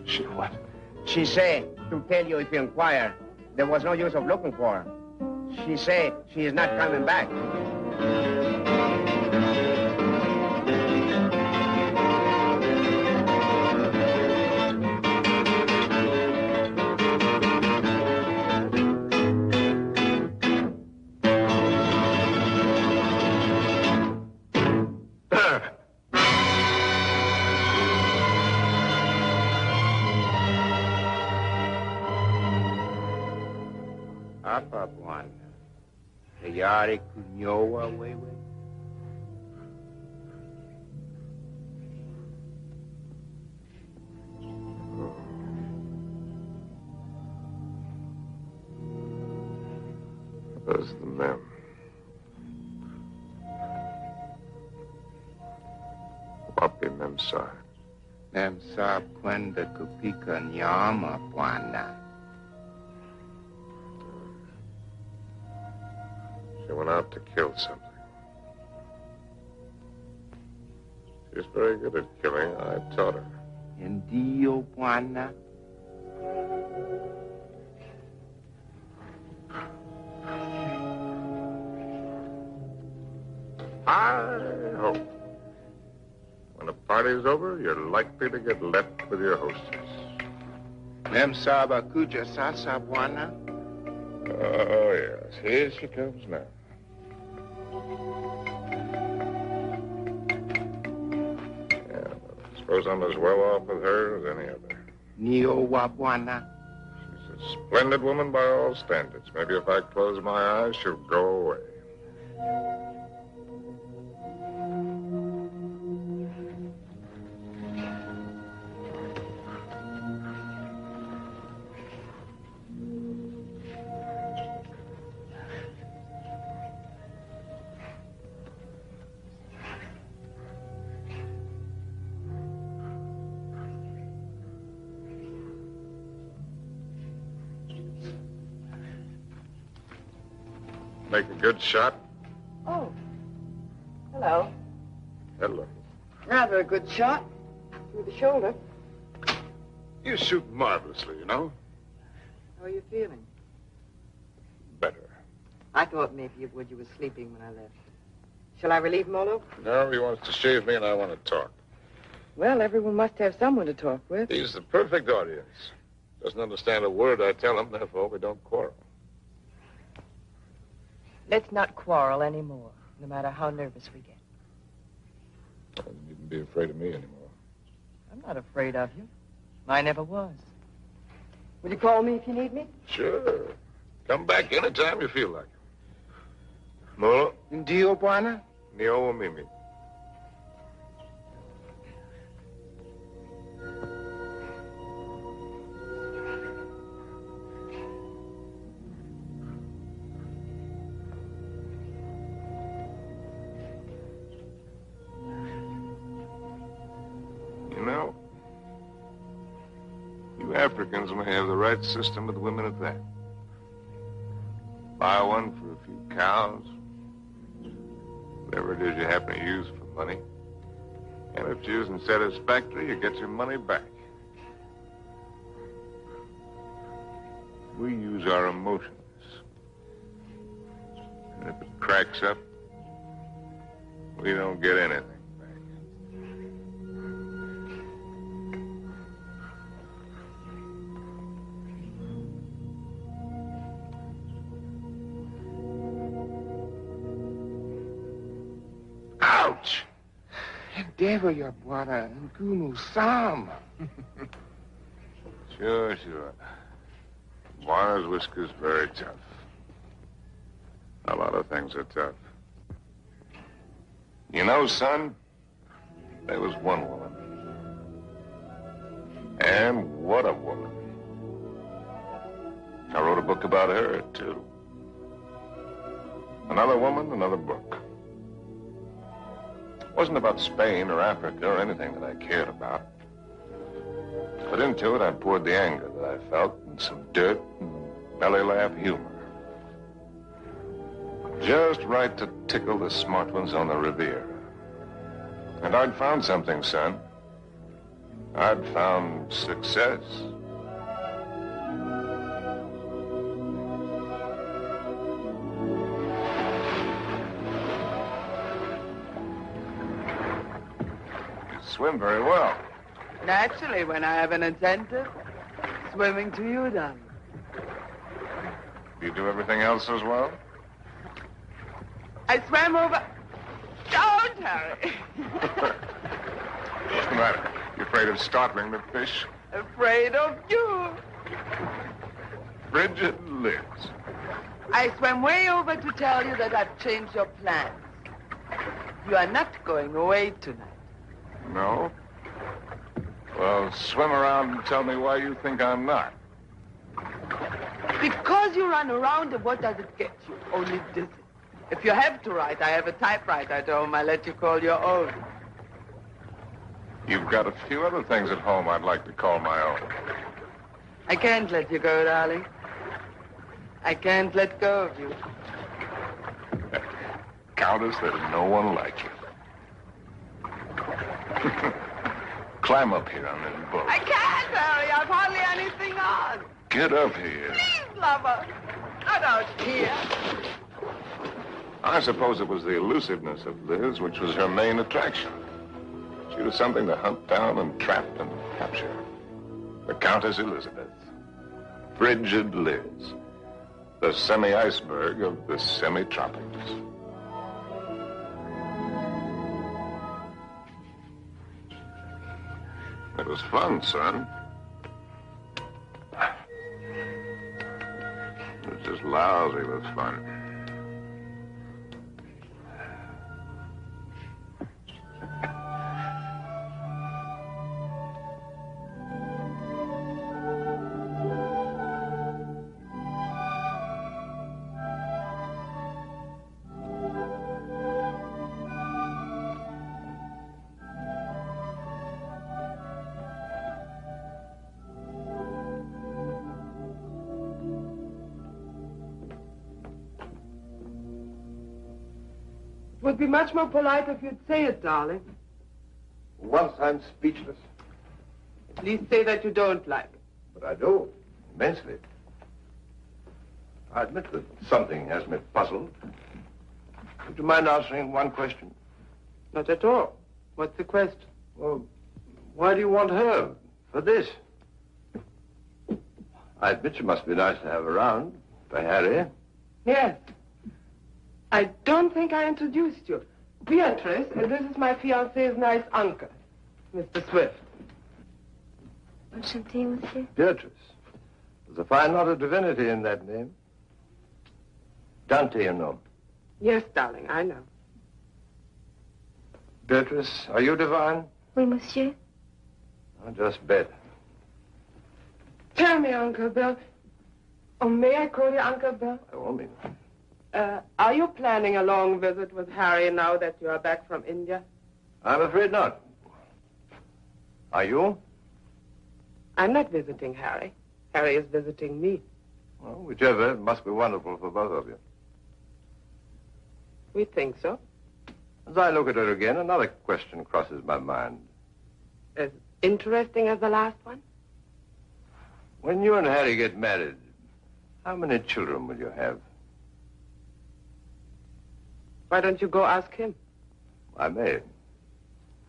She what? She say to tell you if you inquire there was no use of looking for her. She say she is not coming back. Apa Bwana, tayari kunyoa wewe? Those are the men. Wapi Memsa? Memsa kwenda kupika nyama, Bwana. She went out to kill something. She's very good at killing. I taught her. Ndio, Bwana. I hope when the party's over, you're likely to get left with your hostess. Memsa bakuja sasa, Bwana. Oh, yes. Here she comes now. Yeah, I suppose I'm as well off with her as any other. Nio wa Bwana. She's a splendid woman by all standards. Maybe if I close my eyes, she'll go away. Make a good shot? Oh. Hello. Hello. Rather a good shot. Through the shoulder. You shoot marvelously, you know. How are you feeling? Better. I thought maybe you would. You were sleeping when I left. Shall I relieve Molo? No, he wants to shave me and I want to talk. Well, everyone must have someone to talk with. He's the perfect audience. Doesn't understand a word I tell him, therefore we don't quarrel. Let's not quarrel anymore, no matter how nervous we get. You needn't be afraid of me anymore. I'm not afraid of you. I never was. Will you call me if you need me? Sure. Come back anytime you feel like it. Mo, ndio, Bwana? Nio Mimi. You know, you Africans may have the right system with women at that. Buy one for a few cows, whatever it is you happen to use for money. And if it isn't satisfactory, you get your money back. We use our emotions. And if it cracks up, we don't get anything. Ouch! Endeavor your Bwana Ngumu Sam. Sure. Bwana's whisker's very tough. A lot of things are tough. You know, son, there was one woman. And what a woman. I wrote a book about her, too. Another woman, another book. It wasn't about Spain or Africa or anything that I cared about. But into it, I poured the anger that I felt and some dirt and belly laugh humor. Just right to tickle the smart ones on the Riviera. And I'd found something, son. I'd found success. swim very well. Naturally, when I have an incentive, swimming to you, darling. Do you do everything else as well? I swam over... Don't, Harry. What's the matter? You afraid of startling the fish? Afraid of you. Frigid Liz. I swam way over to tell you that I've changed your plans. You are not going away tonight. No? Well, swim around and tell me why you think I'm not. Because you run around, and what does it get you? Only dizzy. If you have to write, I have a typewriter at home. I let you call your own. You've got a few other things at home I'd like to call my own. I can't let you go, darling. I can't let go of you. Countess, there's no one like you. Climb up here on this boat. I can't, Harry. I've hardly anything on. Get up here. Please, lover. Not out here. I suppose it was the elusiveness of Liz which was her main attraction. She was something to hunt down and trap and capture. The Countess Elizabeth. Frigid Liz. The semi-iceberg of the semi-tropics. It was fun, son. It was just lousy with fun. It would be much more polite if you'd say it, darling. Once I'm speechless. At least say that you don't like it. But I do, immensely. I admit that something has me puzzled. Would you mind answering one question? Not at all. What's the question? Well, why do you want her for this? I admit she must be nice to have around for Harry. Yes. I don't think I introduced you. Beatrice, this is my fiancé's nice uncle, Mr. Swift. Enchanté, monsieur. Beatrice. There's a fine lot of divinity in that name. Dante, you know. Yes, darling, I know. Beatrice, are you divine? Oui, monsieur. I just bet. Tell me, Uncle Bill. Oh, may I call you Uncle Bill? By all means. Are you planning a long visit with Harry now that you are back from India? I'm afraid not. Are you? I'm not visiting Harry. Harry is visiting me. Well, whichever, it must be wonderful for both of you. We think so. As I look at her again, another question crosses my mind. As interesting as the last one? When you and Harry get married, how many children will you have? Why don't you go ask him? I may.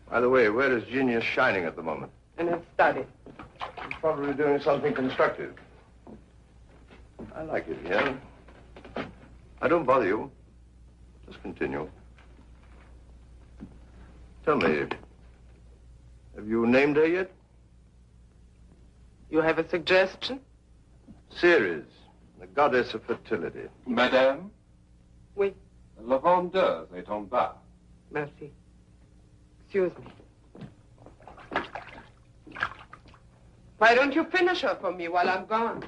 By the way, where is Genius shining at the moment? In his study. He's probably doing something constructive. I like it here. I don't bother you. Just continue. Tell me, have you named her yet? You have a suggestion? Ceres, the goddess of fertility. Madame? Oui. La vendeuse est en bas. Merci. Excuse me. Why don't you finish her for me while I'm gone?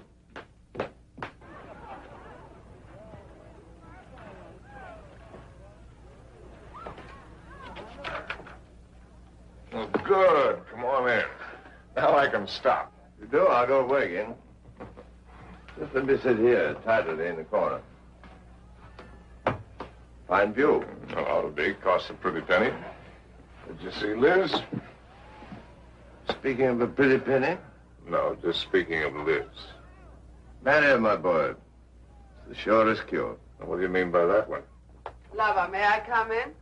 Oh, good. Come on in. Now I can stop. You do? I'll go away again. Just let me sit here, tidily in the corner. Fine view. Oh, ought to be. Costs a pretty penny. Did you see Liz? Speaking of a pretty penny? No, just speaking of Liz. Marry her, my boy. It's the surest cure. What do you mean by that one? Lover, may I come in?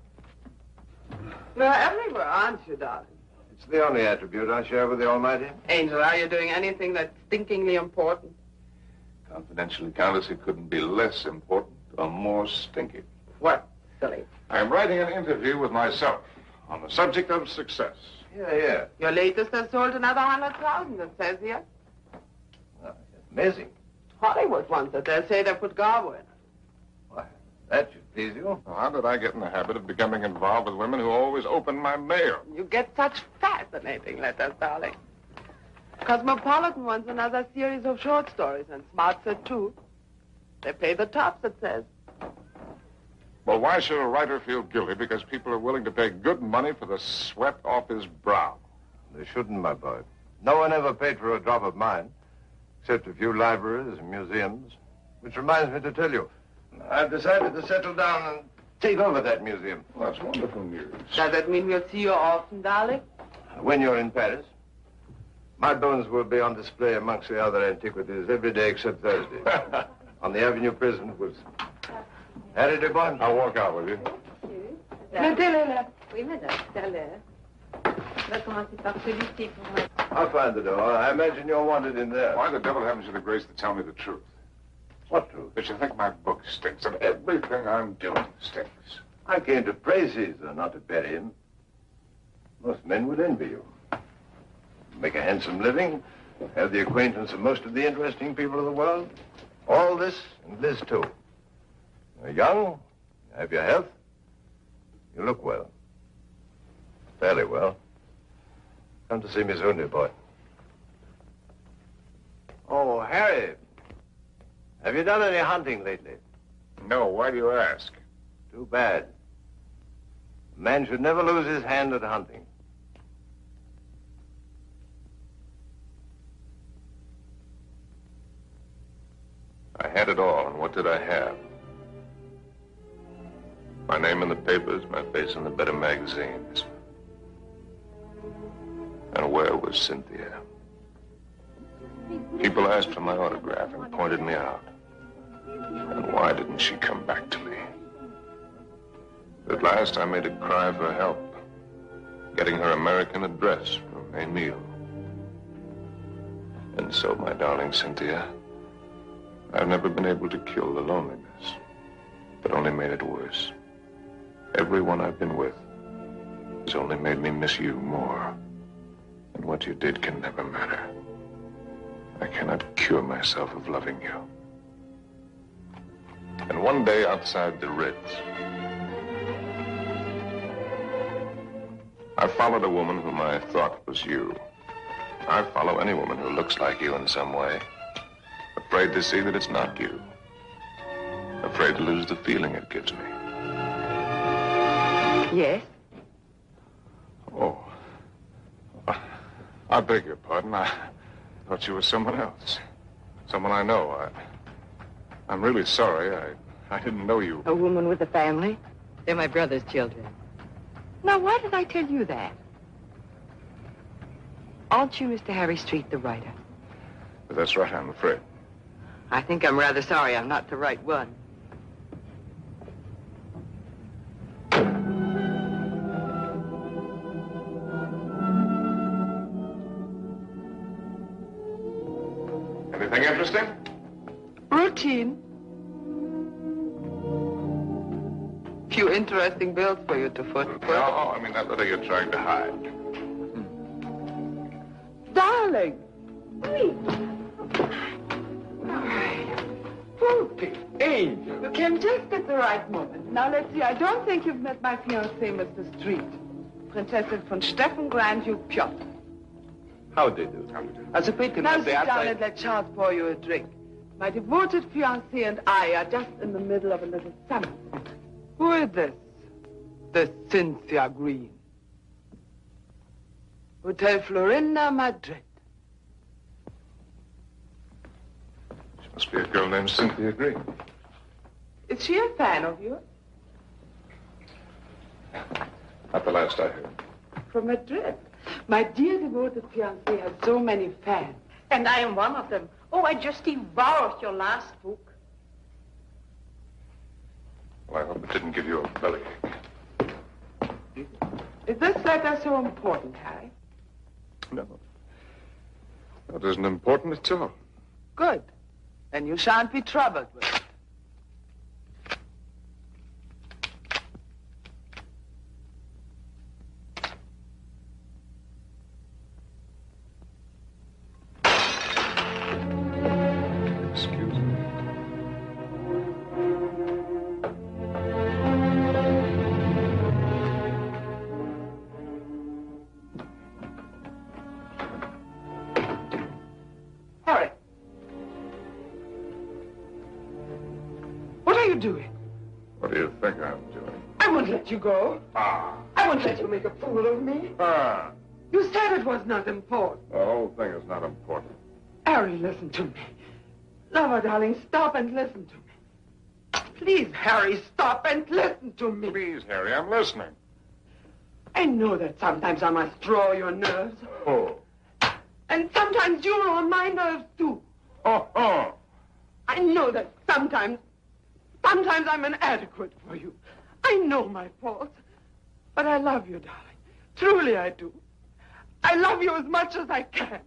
You're everywhere, aren't you, darling? It's the only attribute I share with the Almighty. Angel, are you doing anything that's stinkingly important? Confidentially, Countess, it couldn't be less important or more stinky. What, silly? I'm writing an interview with myself on the subject of success. Yeah. Your latest has sold another 100,000, it says here. Amazing. Hollywood wants it. They'll say they put Garbo in it. Why, that should please you. Well, how did I get in the habit of becoming involved with women who always open my mail? You get such fascinating letters, darling. Cosmopolitan wants another series of short stories, and Smart said too. They pay the tops, it says. Well, why should a writer feel guilty because people are willing to pay good money for the sweat off his brow? They shouldn't, my boy. No one ever paid for a drop of mine, except a few libraries and museums. Which reminds me to tell you, I've decided to settle down and take over that museum. Well, that's wonderful news. Does that mean we'll see you often, darling? When you're in Paris, my bones will be on display amongst the other antiquities every day except Thursday. On the Avenue Prison with Harry de Bonne. I'll walk out with you. Mettez-les-là. Oui, madame, tout à l'heure. On va commencer par celui-ci pour moi. I'll find the door. I imagine you're wanted in there. Why the devil haven't you the grace to tell me the truth? What truth? That you think my book stinks and everything I'm doing stinks. I came to praise Caesar, not to bury him. Most men would envy you. Make a handsome living, have the acquaintance of most of the interesting people of the world. All this and Liz, too. You're young, you have your health, you look well. Fairly well. Come to see me soon, dear boy. Oh, Harry. Have you done any hunting lately? No, why do you ask? Too bad. A man should never lose his hand at hunting. I had it all, and what did I have? My name in the papers, my face in the better magazines. And where was Cynthia? People asked for my autograph and pointed me out. And why didn't she come back to me? At last, I made a cry for help, getting her American address from Emile. And so, my darling Cynthia, I've never been able to kill the loneliness, but only made it worse. Everyone I've been with has only made me miss you more. And what you did can never matter. I cannot cure myself of loving you. And one day outside the Ritz, I followed a woman whom I thought was you. I follow any woman who looks like you in some way. Afraid to see that it's not you. Afraid to lose the feeling it gives me. Yes? Oh. I beg your pardon. I thought you were someone else. Someone I know. I'm really sorry. I didn't know you. A woman with a family? They're my brother's children. Now, why did I tell you that? Aren't you Mr. Harry Street, the writer? But that's right, I'm afraid. I think I'm rather sorry I'm not the right one. Anything interesting? Routine. Few interesting bills for you to foot. No, I mean that letter you're trying to hide. Darling. Poopy angel. You came just at the right moment. Now, let's see. I don't think you've met my fiancé, Mr. Street. Princess von Steffen, Grand Duke Piotr. How do you do? As a patron now sit down and let Charles pour you a drink. My devoted fiancé and I are just in the middle of a little summer. Who is this? The Cynthia Green. Hotel Florinda, Madrid. She must be a girl named Cynthia Green. Is she a fan of yours? Not the last I heard. From Madrid. My dear devoted fiancé has so many fans. And I am one of them. Oh, I just devoured your last book. Well, I hope it didn't give you a bellyache. Is this letter so important, Harry? No. That isn't important at all. Good. Then you shan't be troubled with it. Excuse me. Harry. What are you doing? What do you think I'm doing? I won't let you go. Ah. I won't let you make a fool of me. Ah. You said it was not important. The whole thing is not important. Harry, listen to me. Lover, darling, stop and listen to me. Please, Harry, stop and listen to me. Please, Harry, I'm listening. I know that sometimes I must draw your nerves. Oh. And sometimes you are my nerves, too. Oh, oh. I know that sometimes I'm inadequate for you. I know my faults. But I love you, darling. Truly I do. I love you as much as I can.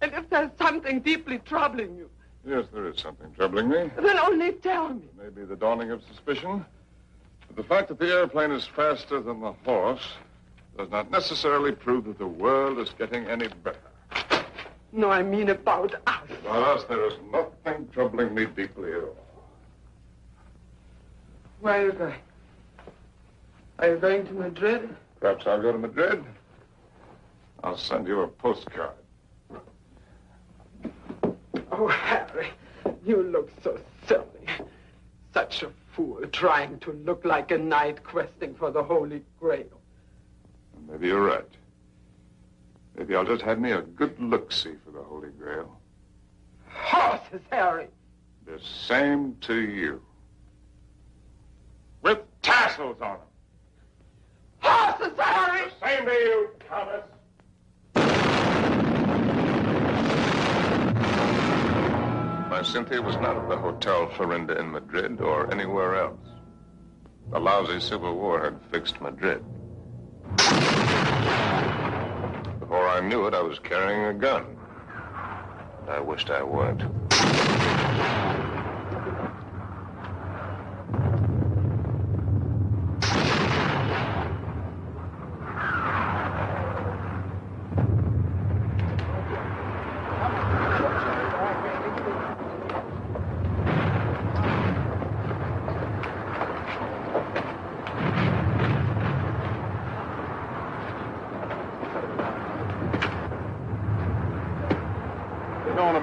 And if there's something deeply troubling you... Yes, there is something troubling me. Then only tell me. It may be the dawning of suspicion. But the fact that the airplane is faster than the horse does not necessarily prove that the world is getting any better. No, I mean about us. About us, there is nothing troubling me deeply at all. Where are you going? Are you going to Madrid? Perhaps I'll go to Madrid. I'll send you a postcard. Oh, Harry, you look so silly. Such a fool trying to look like a knight questing for the Holy Grail. Maybe you're right. Maybe I'll just have me a good look-see for the Holy Grail. Horses, Harry. The same to you. With tassels on them. Horses, Harry! The same to you, Thomas. My Cynthia was not at the Hotel Florinda in Madrid or anywhere else. The lousy Civil War had fixed Madrid. Before I knew it, I was carrying a gun. I wished I weren't.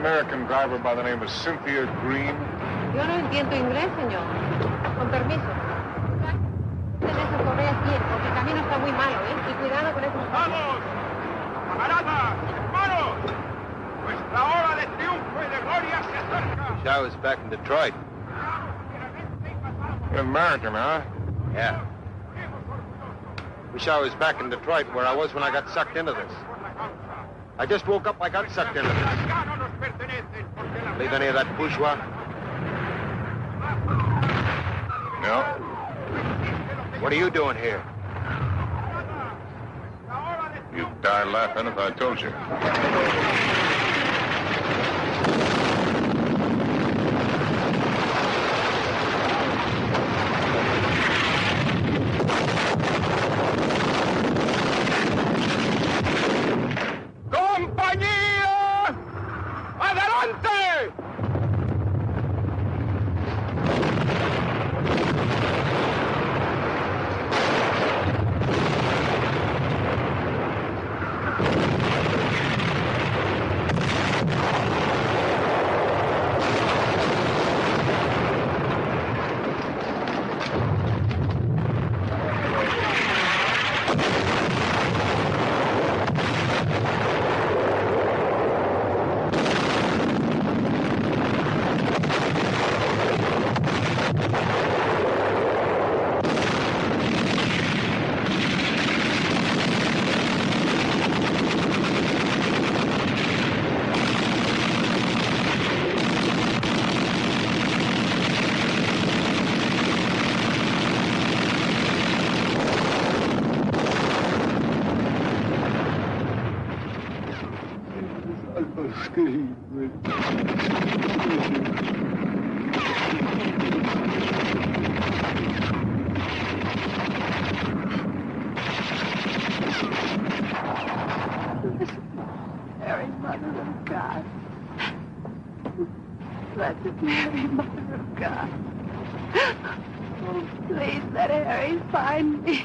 American driver by the name of Cynthia Green. Yo no entiendo inglés, señor. Con permiso. Ten esas correas bien, porque el camino está muy malo, ¿eh? Y cuidado con esos... ¡Vamos! ¡Camaradas! ¡Hermanos! Nuestra hora de triunfo y de gloria se acerca. Wish I was back in Detroit. You're American, huh? Yeah. Wish I was back in Detroit where I was when I got sucked into this. I just woke up, I got sucked into this. Believe any of that bourgeois? No. What are you doing here? You'd die laughing if I told you. Mary, Mother of God. Oh, please let Harry find me.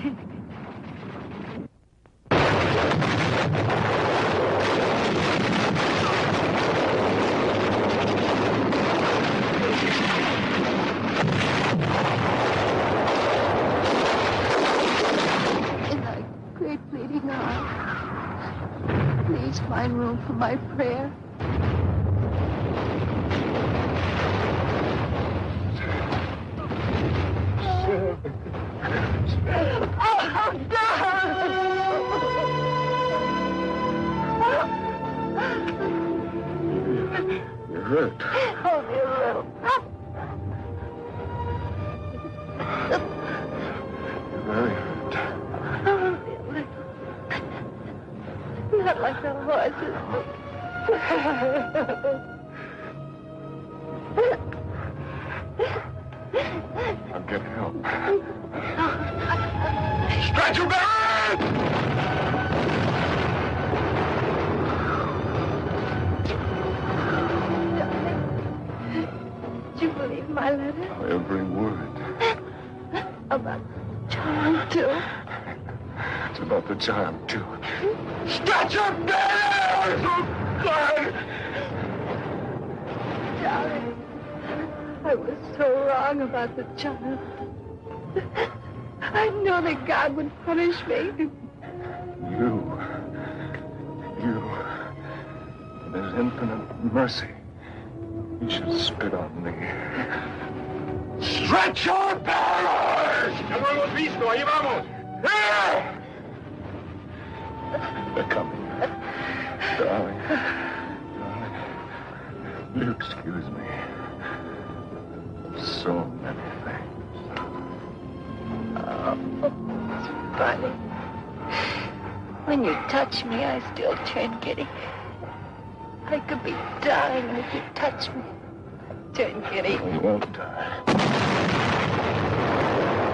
In thy great bleeding arms, please find room for my prayer. Oh, You're hurt. only a little. You're very hurt. Only a little. Not like the horses. I'll get help. Stretcher bearer! Did you believe my letter? Every word. About John, too? It's about the child, too. Stretcher bearer! Oh, God! Darling, I was so wrong about the child. I know that God would punish me. You. In his infinite mercy, he should spit on me. Stretcher bearers! ¡Ya lo hemos visto! ¡Ahí vamos! They're coming. Darling. You excuse me. So many things. Oh, it's funny. When you touch me, I still turn giddy. I could be dying, and if you touch me, I turn giddy. You won't die.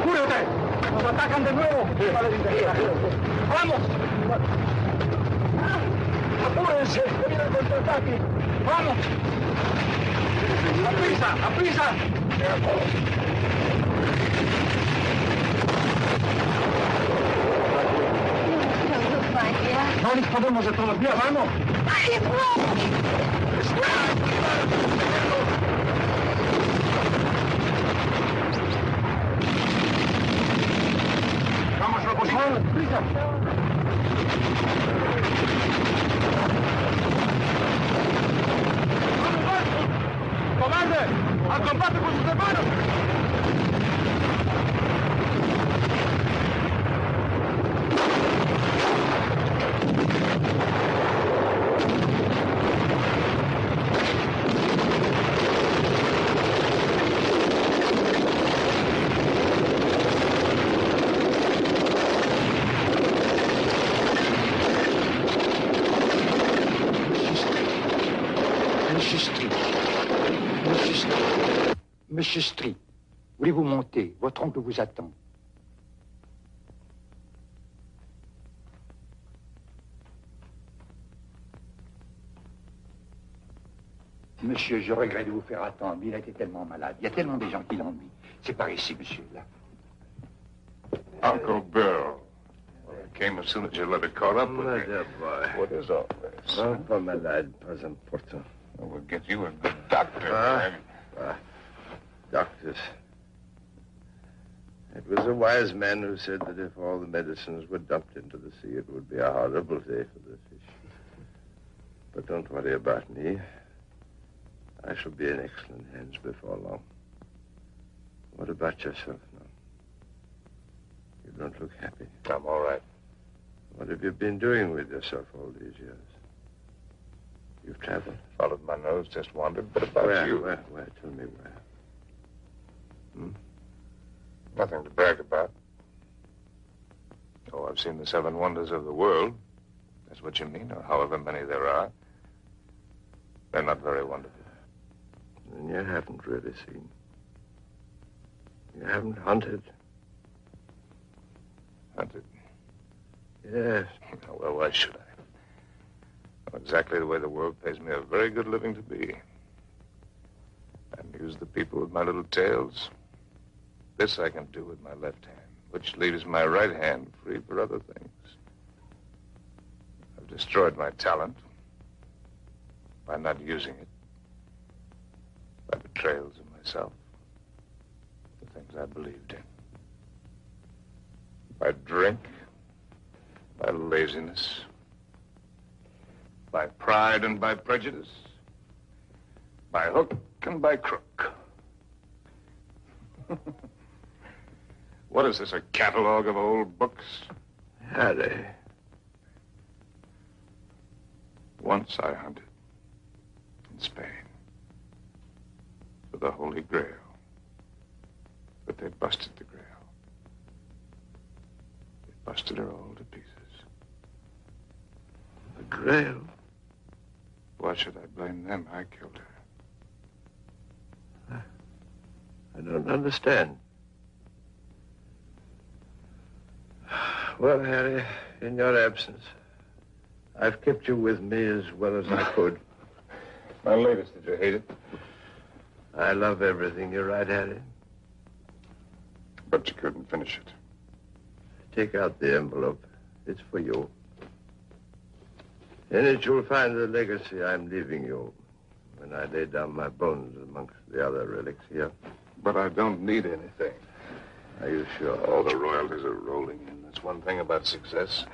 ¡Cúrate! ¡Nos atacan de nuevo! ¡Vamos! ¡Apúrense! ¡Viene el contraataque! ¡Vamos! ¡A prisa! ¡A prisa! No disponemos de todo el día, vamos. Vamos, locos, vamos, prisa. ¡Vamos, vamos! ¡Cobarde! ¡Al combate con sus hermanos! Monsieur Street, voulez-vous monter? Votre oncle vous attend. Monsieur, je regrette de vous faire attendre, mais il a été tellement malade. Il y a tellement de gens qui l'ennuient. C'est par ici, monsieur, là. Uncle Bill. Well, I came as soon as your letter caught up with me. Dear boy. What is all this? Oh, pas malade, pas important. Well, we'll get you a good doctor. Doctors. It was a wise man who said that if all the medicines were dumped into the sea, it would be a horrible day for the fish. But don't worry about me. I shall be in excellent hands before long. What about yourself now? You don't look happy. I'm all right. What have you been doing with yourself all these years? You've traveled? Followed my nose, just wandered. But about you? Where? Tell me where. Nothing to brag about. Oh, I've seen the 7 wonders of the world. That's what you mean, or however many there are. They're not very wonderful. Then you haven't really seen. You haven't hunted. Hunted? Yes. Oh, well, why should I? Well, exactly the way the world pays me a very good living to be. Amuse the people with my little tales. This I can do with my left hand, which leaves my right hand free for other things. I've destroyed my talent by not using it, by betrayals of myself, the things I believed in, by drink, by laziness, by pride and by prejudice, by hook and by crook. What is this, a catalog of old books? Harry. Once I hunted in Spain for the Holy Grail, but they busted the Grail. They busted her all to pieces. The Grail? Why should I blame them? I killed her. I don't understand. Well, Harry, in your absence, I've kept you with me as well as I could. My latest, did you hate it? I love everything you write, Harry. But you couldn't finish it. Take out the envelope. It's for you. In it, you'll find the legacy I'm leaving you when I lay down my bones amongst the other relics here. But I don't need anything. Are you sure? All the royalties are rolling in. That's one thing about success,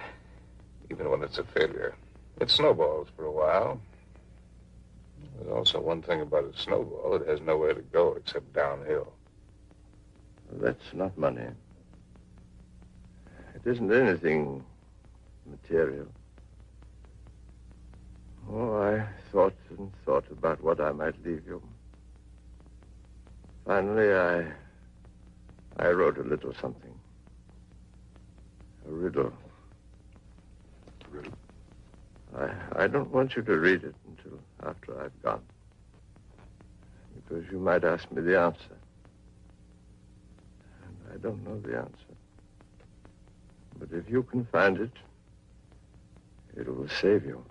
even when it's a failure. It snowballs for a while. There's also one thing about a snowball. It has nowhere to go except downhill. Well, that's not money. It isn't anything material. Oh, I thought and thought about what I might leave you. Finally, I wrote a little something. A riddle. A riddle? I don't want you to read it until after I've gone. Because you might ask me the answer. And I don't know the answer. But if you can find it, it will save you.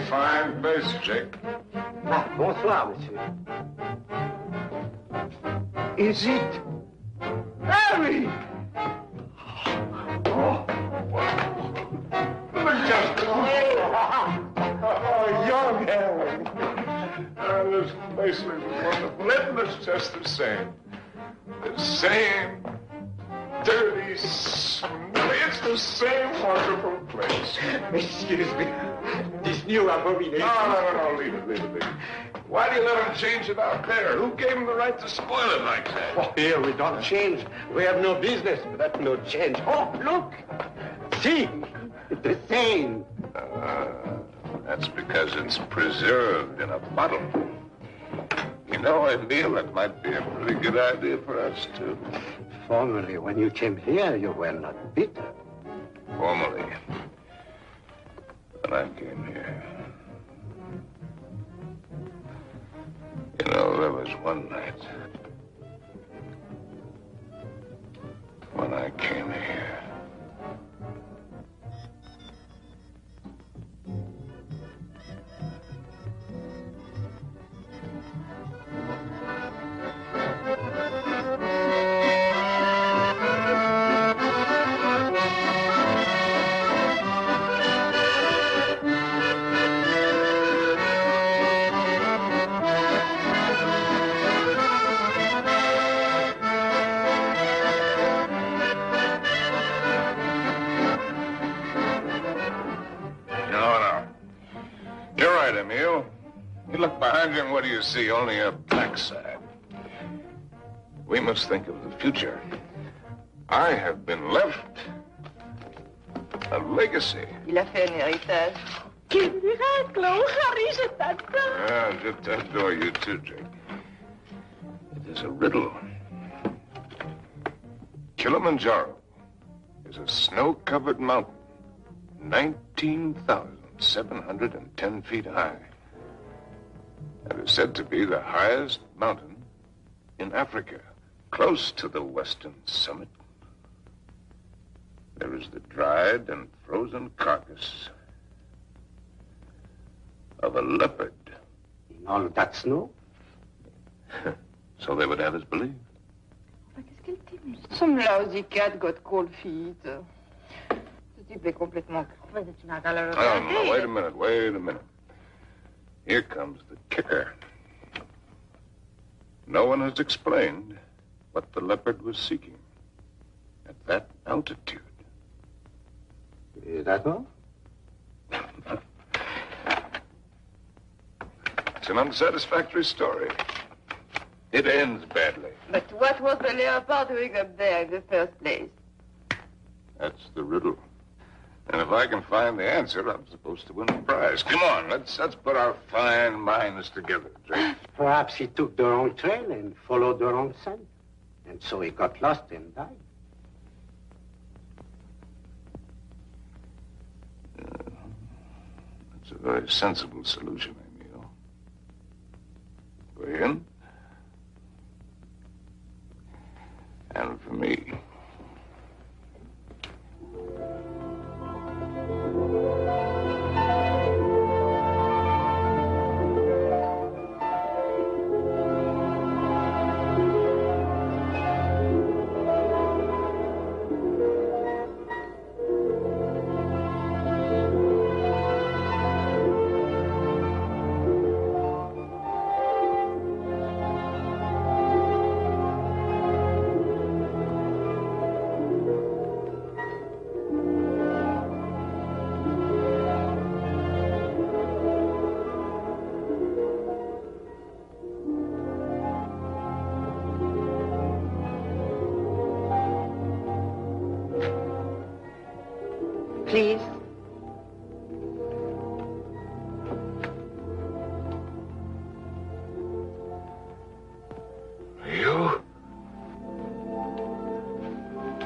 Fine face, Jake. Ah, bonsoir, monsieur. Is it Harry? Oh, young Harry. This place looks wonderful. Isn't it just the same? The same dirty, smelly. It's the same wonderful place. Excuse me. This new abomination. No. Leave it. Why do you let him change it out there? Who gave him the right to spoil it like that? Oh, here we don't change. We have no business, but no change. Oh, look. See, it's the same. That's because it's preserved in a bottle. You know, Emile, that might be a pretty good idea for us, too. Formerly, when you came here, you were not bitter. Formerly, when I came here. You know, there was one night when I came here. Emile. You look behind you and what do you see? Only a backside. We must think of the future. I have been left A legacy. Il a fait un héritage. Quel miracle! Oh, Harry, je t'adore. Yeah, je t'adore you too, Jake. It is a riddle. Kilimanjaro is a snow-covered mountain, 19,710 feet high. It is said to be the highest mountain in Africa, close to the western summit. There is the dried and frozen carcass of a leopard. In all that snow? So they would have us believe. Some lousy cat got cold feet. Ce type est complètement crevé. Tu n'as qu'à le regarder. No, wait a minute. Here comes the kicker. No one has explained what the leopard was seeking at that altitude. Is that all? It's an unsatisfactory story. It ends badly. But what was the leopard doing up there in the first place? That's the riddle. And if I can find the answer, I'm supposed to win the prize. Come on, let's put our fine minds together, Drake. Perhaps he took the wrong trail and followed the wrong scent. And so he got lost and died. That's a very sensible solution, Emil. For him. And for me. Please. You?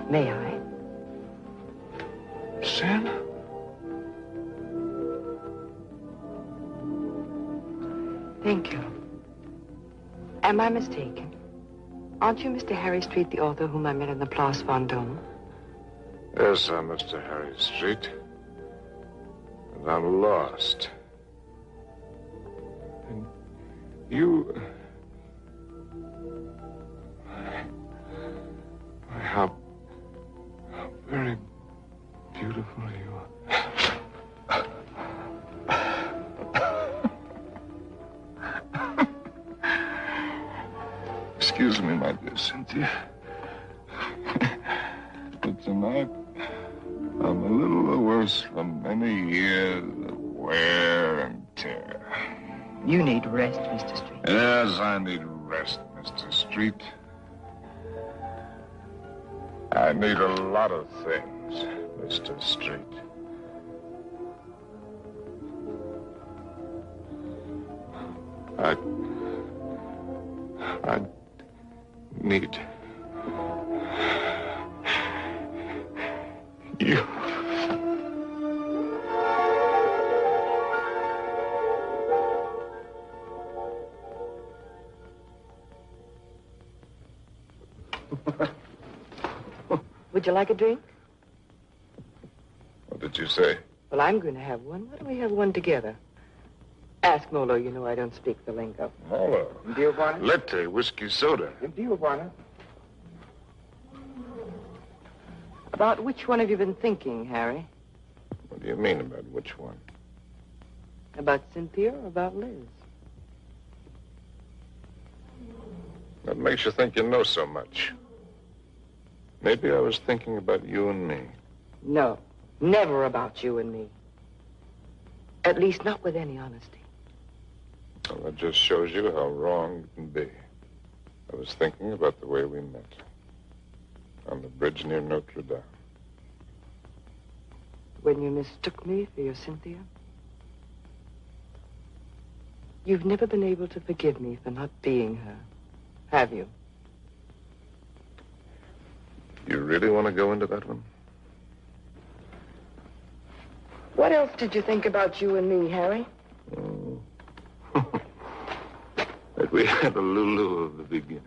May I? Sin? Thank you. Am I mistaken? Aren't you Mr. Harry Street, the author whom I met in the Place Vendôme? Yes, I'm Mr. Harry Street. And I'm lost. And you... How very beautiful you are. Excuse me, my dear Cynthia. But tonight, I'm a little the worse from many years of wear and tear. You need rest, Mr. Street. Yes, I need rest, Mr. Street. I need a lot of things, Mr. Street. I need you. Would you like a drink? What did you say? Well, I'm going to have one. Why don't we have one together? Ask Molo. You know I don't speak the lingo. Molo. Latte, whiskey, soda. About which one have you been thinking, Harry? What do you mean about which one? About Cynthia or about Liz? What makes you think you know so much? Maybe I was thinking about you and me. No, never about you and me. At least not with any honesty. Well, that just shows you how wrong it can be. I was thinking about the way we met. On the bridge near Notre Dame. When you mistook me for your Cynthia? You've never been able to forgive me for not being her, have you? You really want to go into that one? What else did you think about you and me, Harry? Oh. That we had a Lulu of the beginning.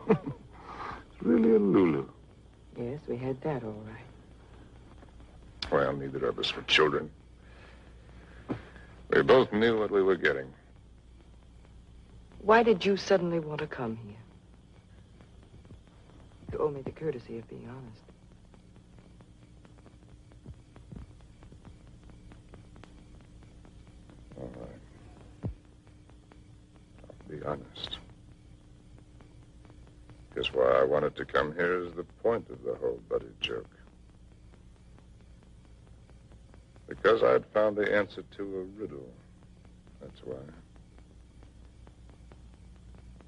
It's really a Lulu. Yes, we had that all right. Well, neither of us were children. We both knew what we were getting. Why did you suddenly want to come here? You owe me the courtesy of being honest. All right. I'll be honest. Guess why I wanted to come here is the point of the whole buddy joke. Because I'd found the answer to a riddle. That's why.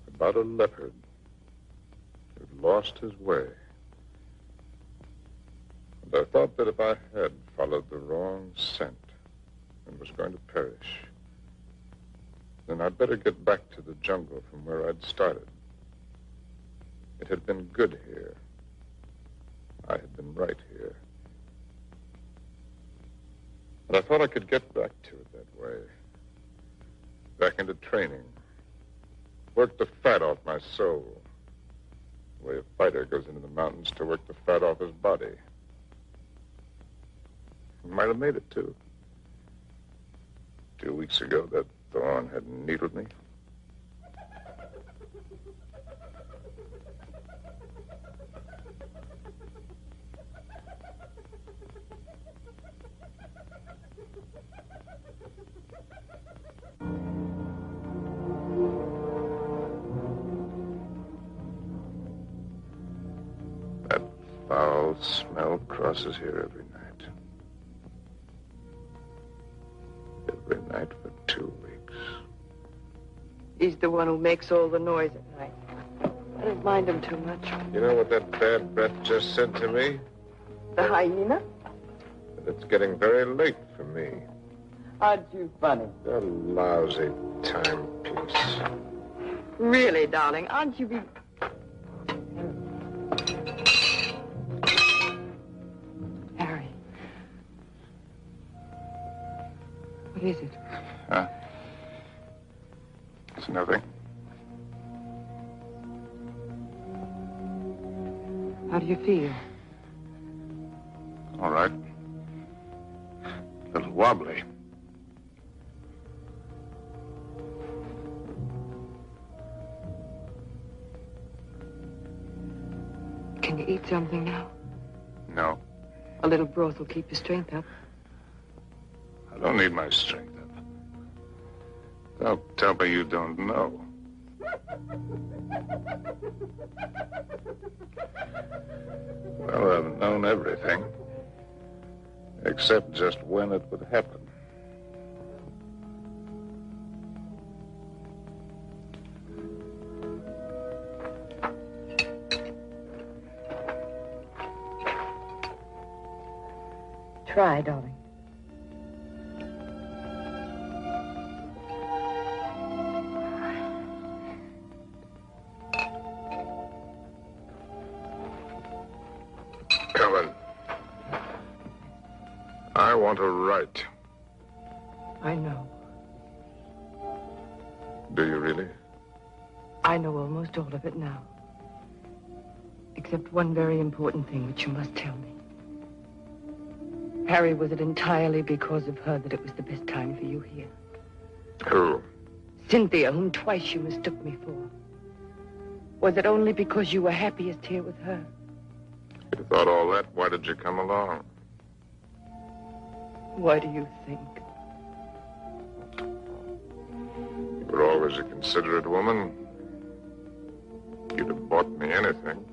About a leopard who'd lost his way. And I thought that if I had followed the wrong scent and was going to perish, then I'd better get back to the jungle from where I'd started. It had been good here. I had been right here. And I thought I could get back to it that way. Back into training. Work the fat off my soul. The way a fighter goes into the mountains to work the fat off his body. I might have made it, too. 2 weeks ago, that thorn had needled me. That foul smell crosses here every night. Every night for 2 weeks. He's the one who makes all the noise at night. I don't mind him too much. You know what that bad breath just said to me? The hyena? That it's getting very late for me. Aren't you funny? A lousy timepiece. Really, darling, aren't you be... Harry. What is it? Huh? It's nothing. How do you feel? All right. A little wobbly. Can you eat something now? No. A little broth will keep your strength up. I don't need my strength up. Don't tell me you don't know. Well, I've known everything. Except just when it would happen. Try, darling. Ellen, I want to write. I know. Do you really? I know almost all of it now. Except one very important thing which you must tell me. Harry, was it entirely because of her that it was the best time for you here? Who? Cynthia, whom twice you mistook me for. Was it only because you were happiest here with her? If you thought all that, why did you come along? Why do you think? You were always a considerate woman. You'd have bought me anything.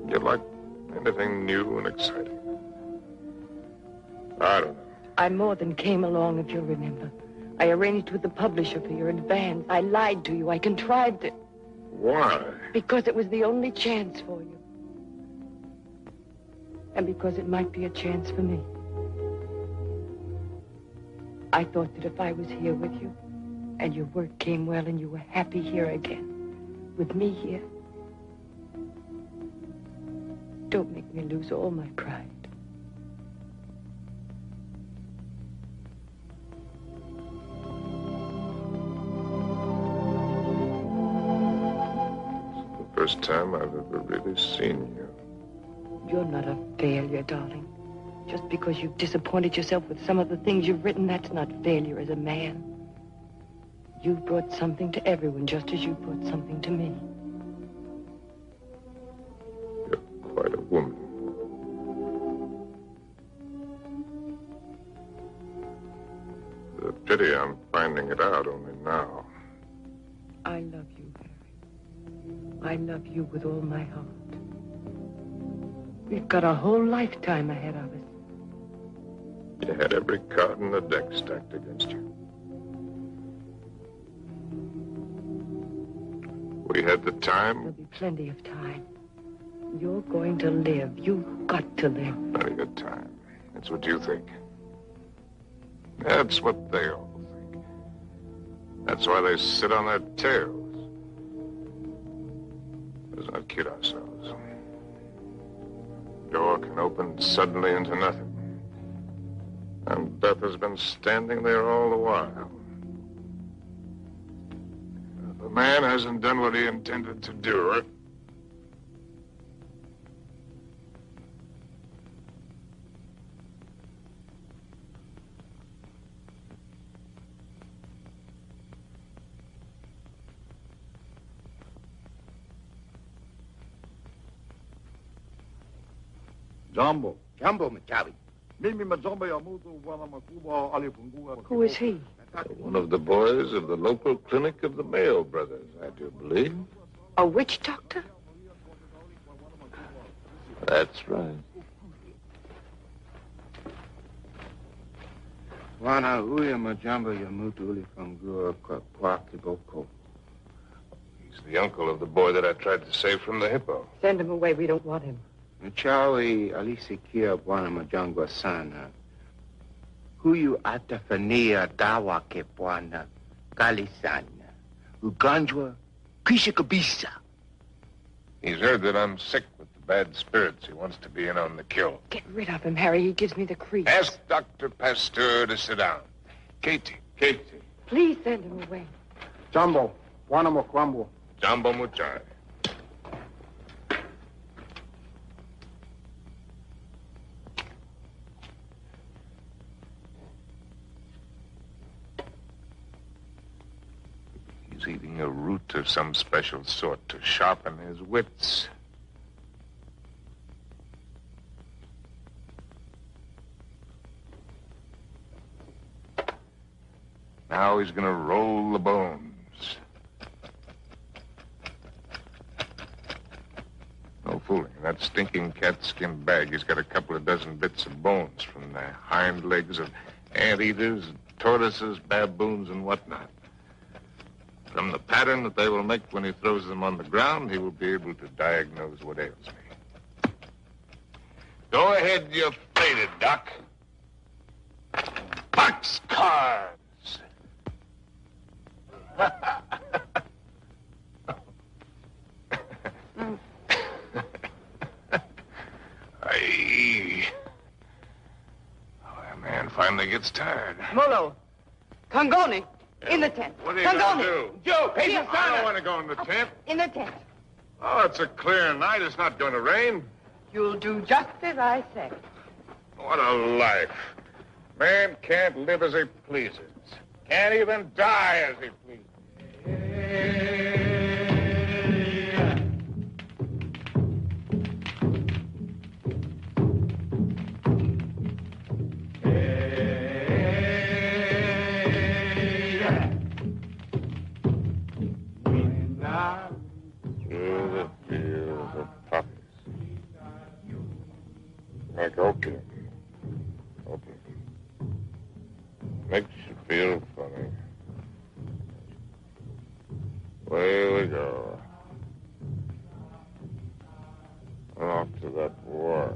You liked anything new and exciting. I don't know. I more than came along, if you'll remember. I arranged with the publisher for your advance. I lied to you. I contrived it. Why? Because it was the only chance for you. and because it might be a chance for me. I thought that if I was here with you, and your work came well, and you were happy here again, with me here, don't make me lose all my pride. First time I've ever really seen you. You're not a failure, darling. Just because you've disappointed yourself with some of the things you've written, that's not failure as a man. You've brought something to everyone just as you brought something to me. You're quite a woman. It's a pity I'm finding it out only now. I love you, Harry. I love you with all my heart. We've got a whole lifetime ahead of us. You had every card in the deck stacked against you. We had the time. There'll be plenty of time. You're going to live. You've got to live. Plenty of time. That's what you think. That's what they all think. That's why they sit on their tails. Let's not kid ourselves. Door can open suddenly into nothing. And death has been standing there all the while. If a man hasn't done what he intended to do, Jumbo. Jumbo, Machawi. Who is he? one of the boys of the local clinic of the Mayo brothers, I do believe. A witch doctor? That's right. Wana uya majamba ya mutu uli fangua kwa kiboko. He's the uncle of the boy that I tried to save from the hippo. Send him away. We don't want him. Mchawi alisikia Bwana Majangwa sana. Huyu atafania dawa ke Bwana kali sana. Ugonjwa kisha kabisa. He's heard that I'm sick with the bad spirits. He wants to be in on the kill. Get rid of him, Harry. He gives me the creeps. Ask Dr. Pasteur to sit down. Katie. Please send him away. Jumbo. Bwana Mokwambo. Jumbo Muchai. He's eating a root of some special sort to sharpen his wits. Now he's gonna roll the bones. No fooling. In that stinking cat-skin bag, he's got a couple of dozen bits of bones from the hind legs of anteaters, tortoises, baboons, and whatnot. From the pattern that they will make when he throws them on the ground, he will be able to diagnose what ails me. Go ahead, you faded, Doc. Boxcars! Aye. Oh, that man finally gets tired. Molo. Kangoni. In the tent. What are you going to Kangoni. do? Joe, I don't want to go in the tent. In the tent. Oh, it's a clear night. It's not going to rain. You'll do just as I say. What a life. Man can't live as he pleases. Can't even die as he pleases. Through the fields of poppies. Like opium. Makes you feel funny. Away we go. Off to that war.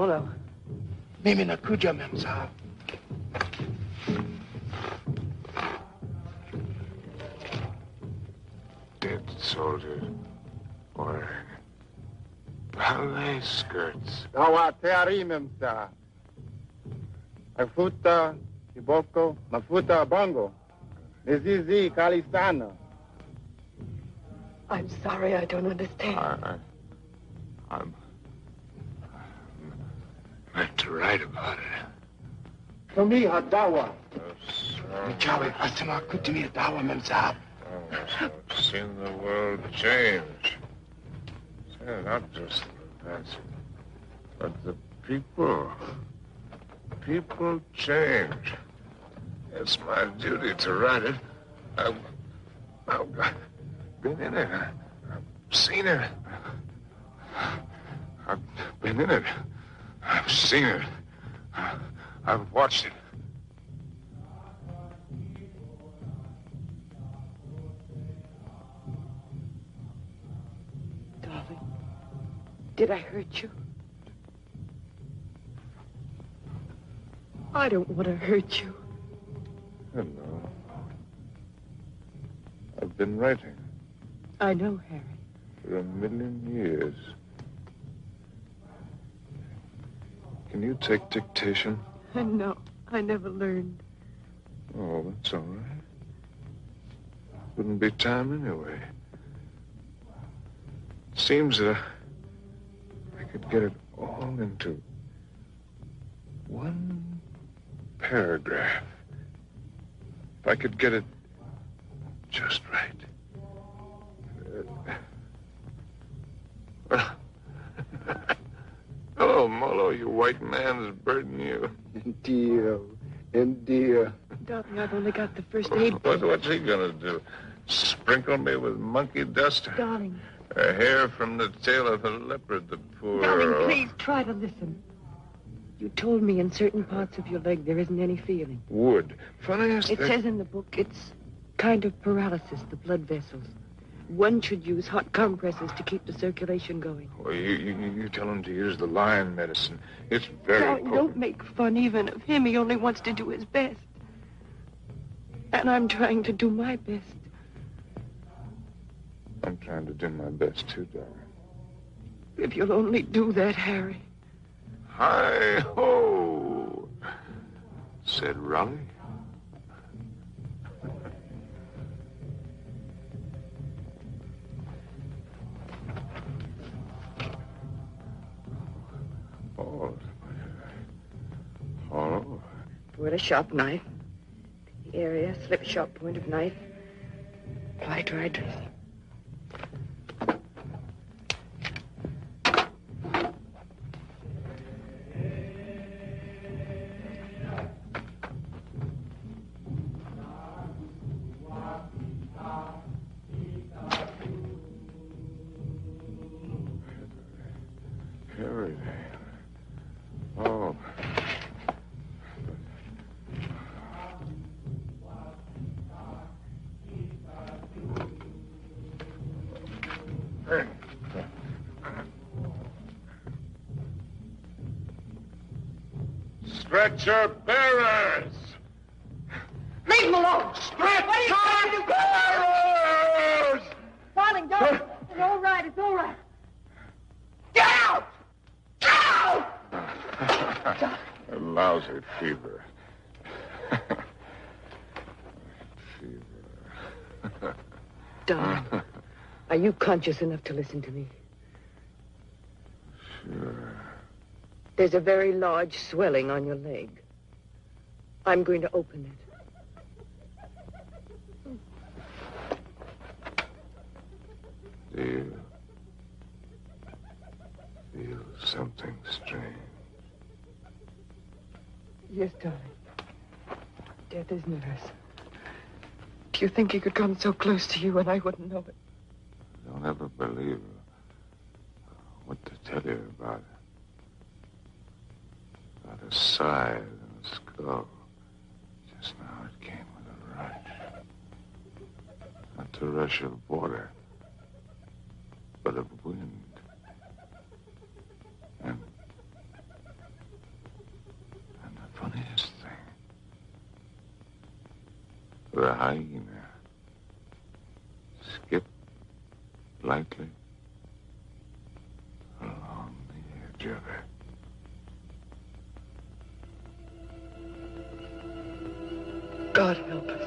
Molo. Mimi nakuja, ma'am sahab. Dead soldiers wearing ballet skirts. Dawa teari memsa. Mafuta, Iboko, Mafuta, Bongo. Nizizi, Kalistana. I'm sorry, I don't understand. I'm meant to write about it. For me, Dawa. Chawi, asma kutumi dawa, ma'am sahab. I've seen the world change. Yeah, not just the fancy, but the people. People change. It's my duty to write it. I've been in it. I've seen it. I've been in it. I've seen it. I've watched it. Darling, did I hurt you? I don't want to hurt you. Hello. I've been writing I know, Harry. for 1,000,000 years. Can you take dictation? No, I never learned. Oh, that's all right. Wouldn't be time anyway. It seems that I could get it all into one paragraph. If I could get it just right. Hello, Molo, you white man's burden, you. Dear. Darling, I've only got the first aid. What's he gonna do? Sprinkle me with monkey dust? Darling. A hair from the tail of a leopard, the poor... Darling, please try to listen. You told me in certain parts of your leg there isn't any feeling. Wood. Funniest It thing... says in the book it's kind of paralysis, the blood vessels. One should use hot compresses to keep the circulation going. Well, you tell him to use the lion medicine. It's very Darling, potent. don't make fun even of him. He only wants to do his best. And I'm trying to do my best. I'm trying to do my best, too, darling. If you'll only do that, Harry. Hi-ho, said Raleigh. Oh. With a sharp knife. The area, slip sharp point of knife. Apply dry dressing. Everything. Oh. Stretcher bearers! Leave him alone! Stretcher bearers! Darling, don't. It's all right. It's all right. Get out! Get out! A lousy fever. Darling, are you conscious enough to listen to me? Sure. There's a very large swelling on your leg. I'm going to open it. Do you feel something strange? Yes, darling. Death is near us. Do you think he could come so close to you and I wouldn't know it? Don't ever believe what to tell you about it. About a scythe and a skull. Just now it came with a rush. Not the rush of water, but of wind. And hyena. Skip lightly along the edge of it. God help us.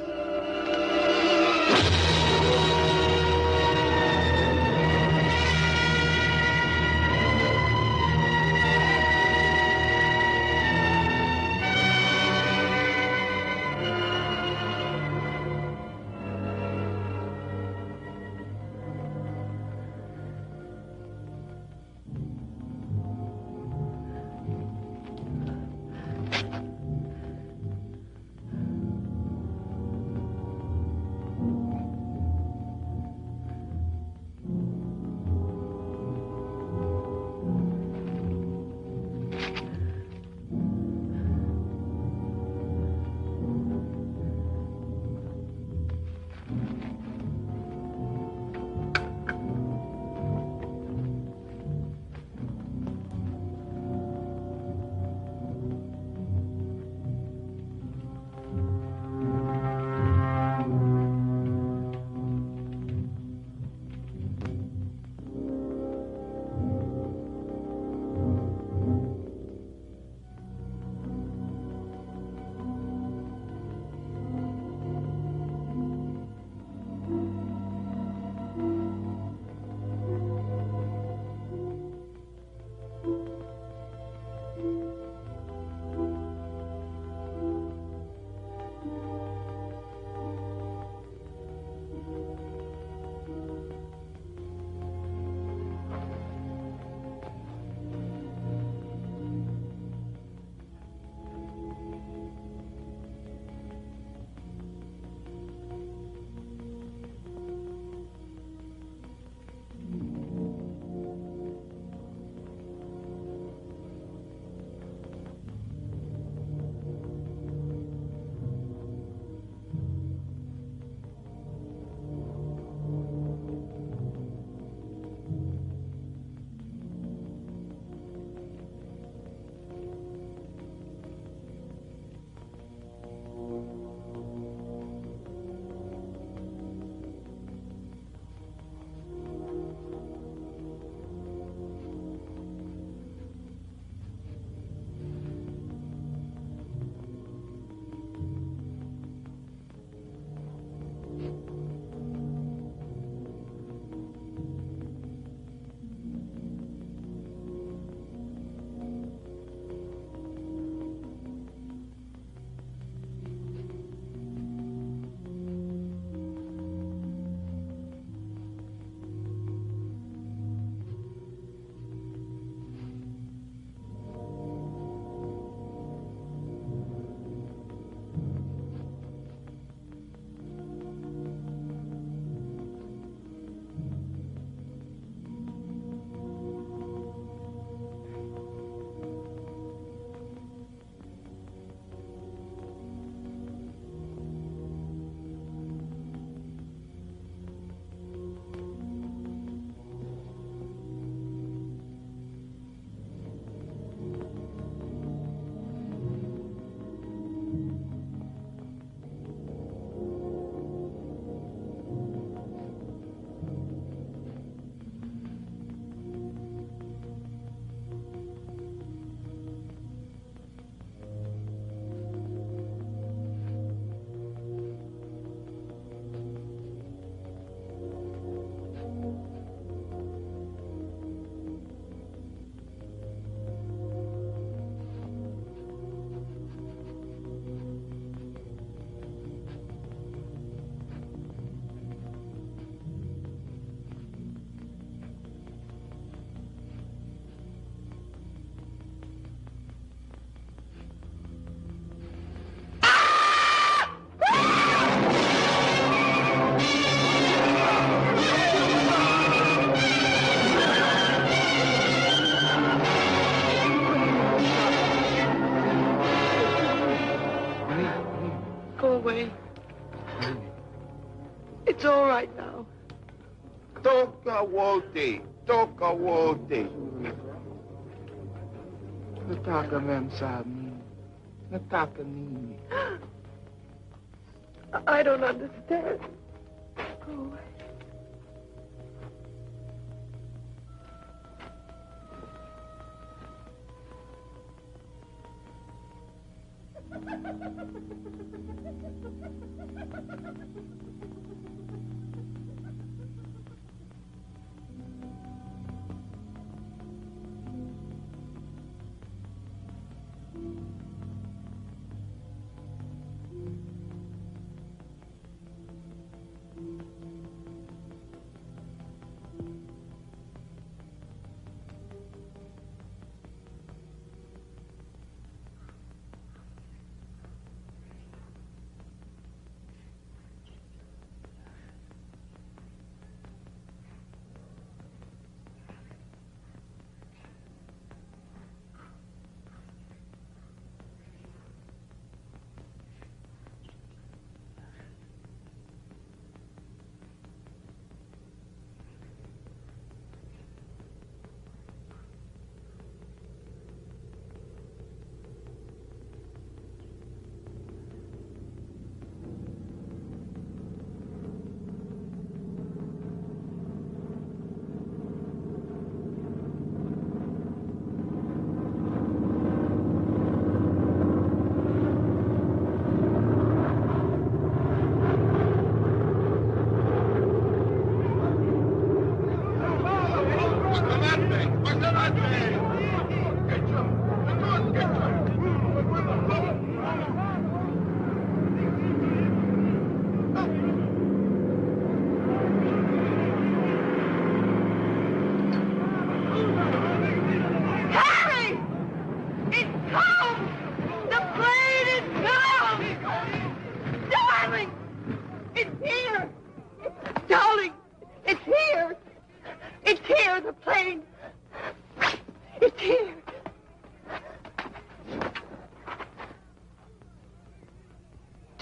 It's all right now. Toka wote. Nataka mem sa amin. Nataka nini. I don't understand. Go away.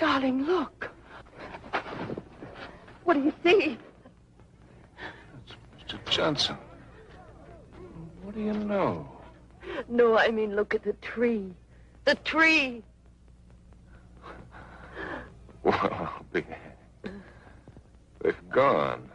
Darling, look. What do you see? It's Mr. Johnson. What do you know? No, I mean, look at the tree. The tree. Well, they've gone.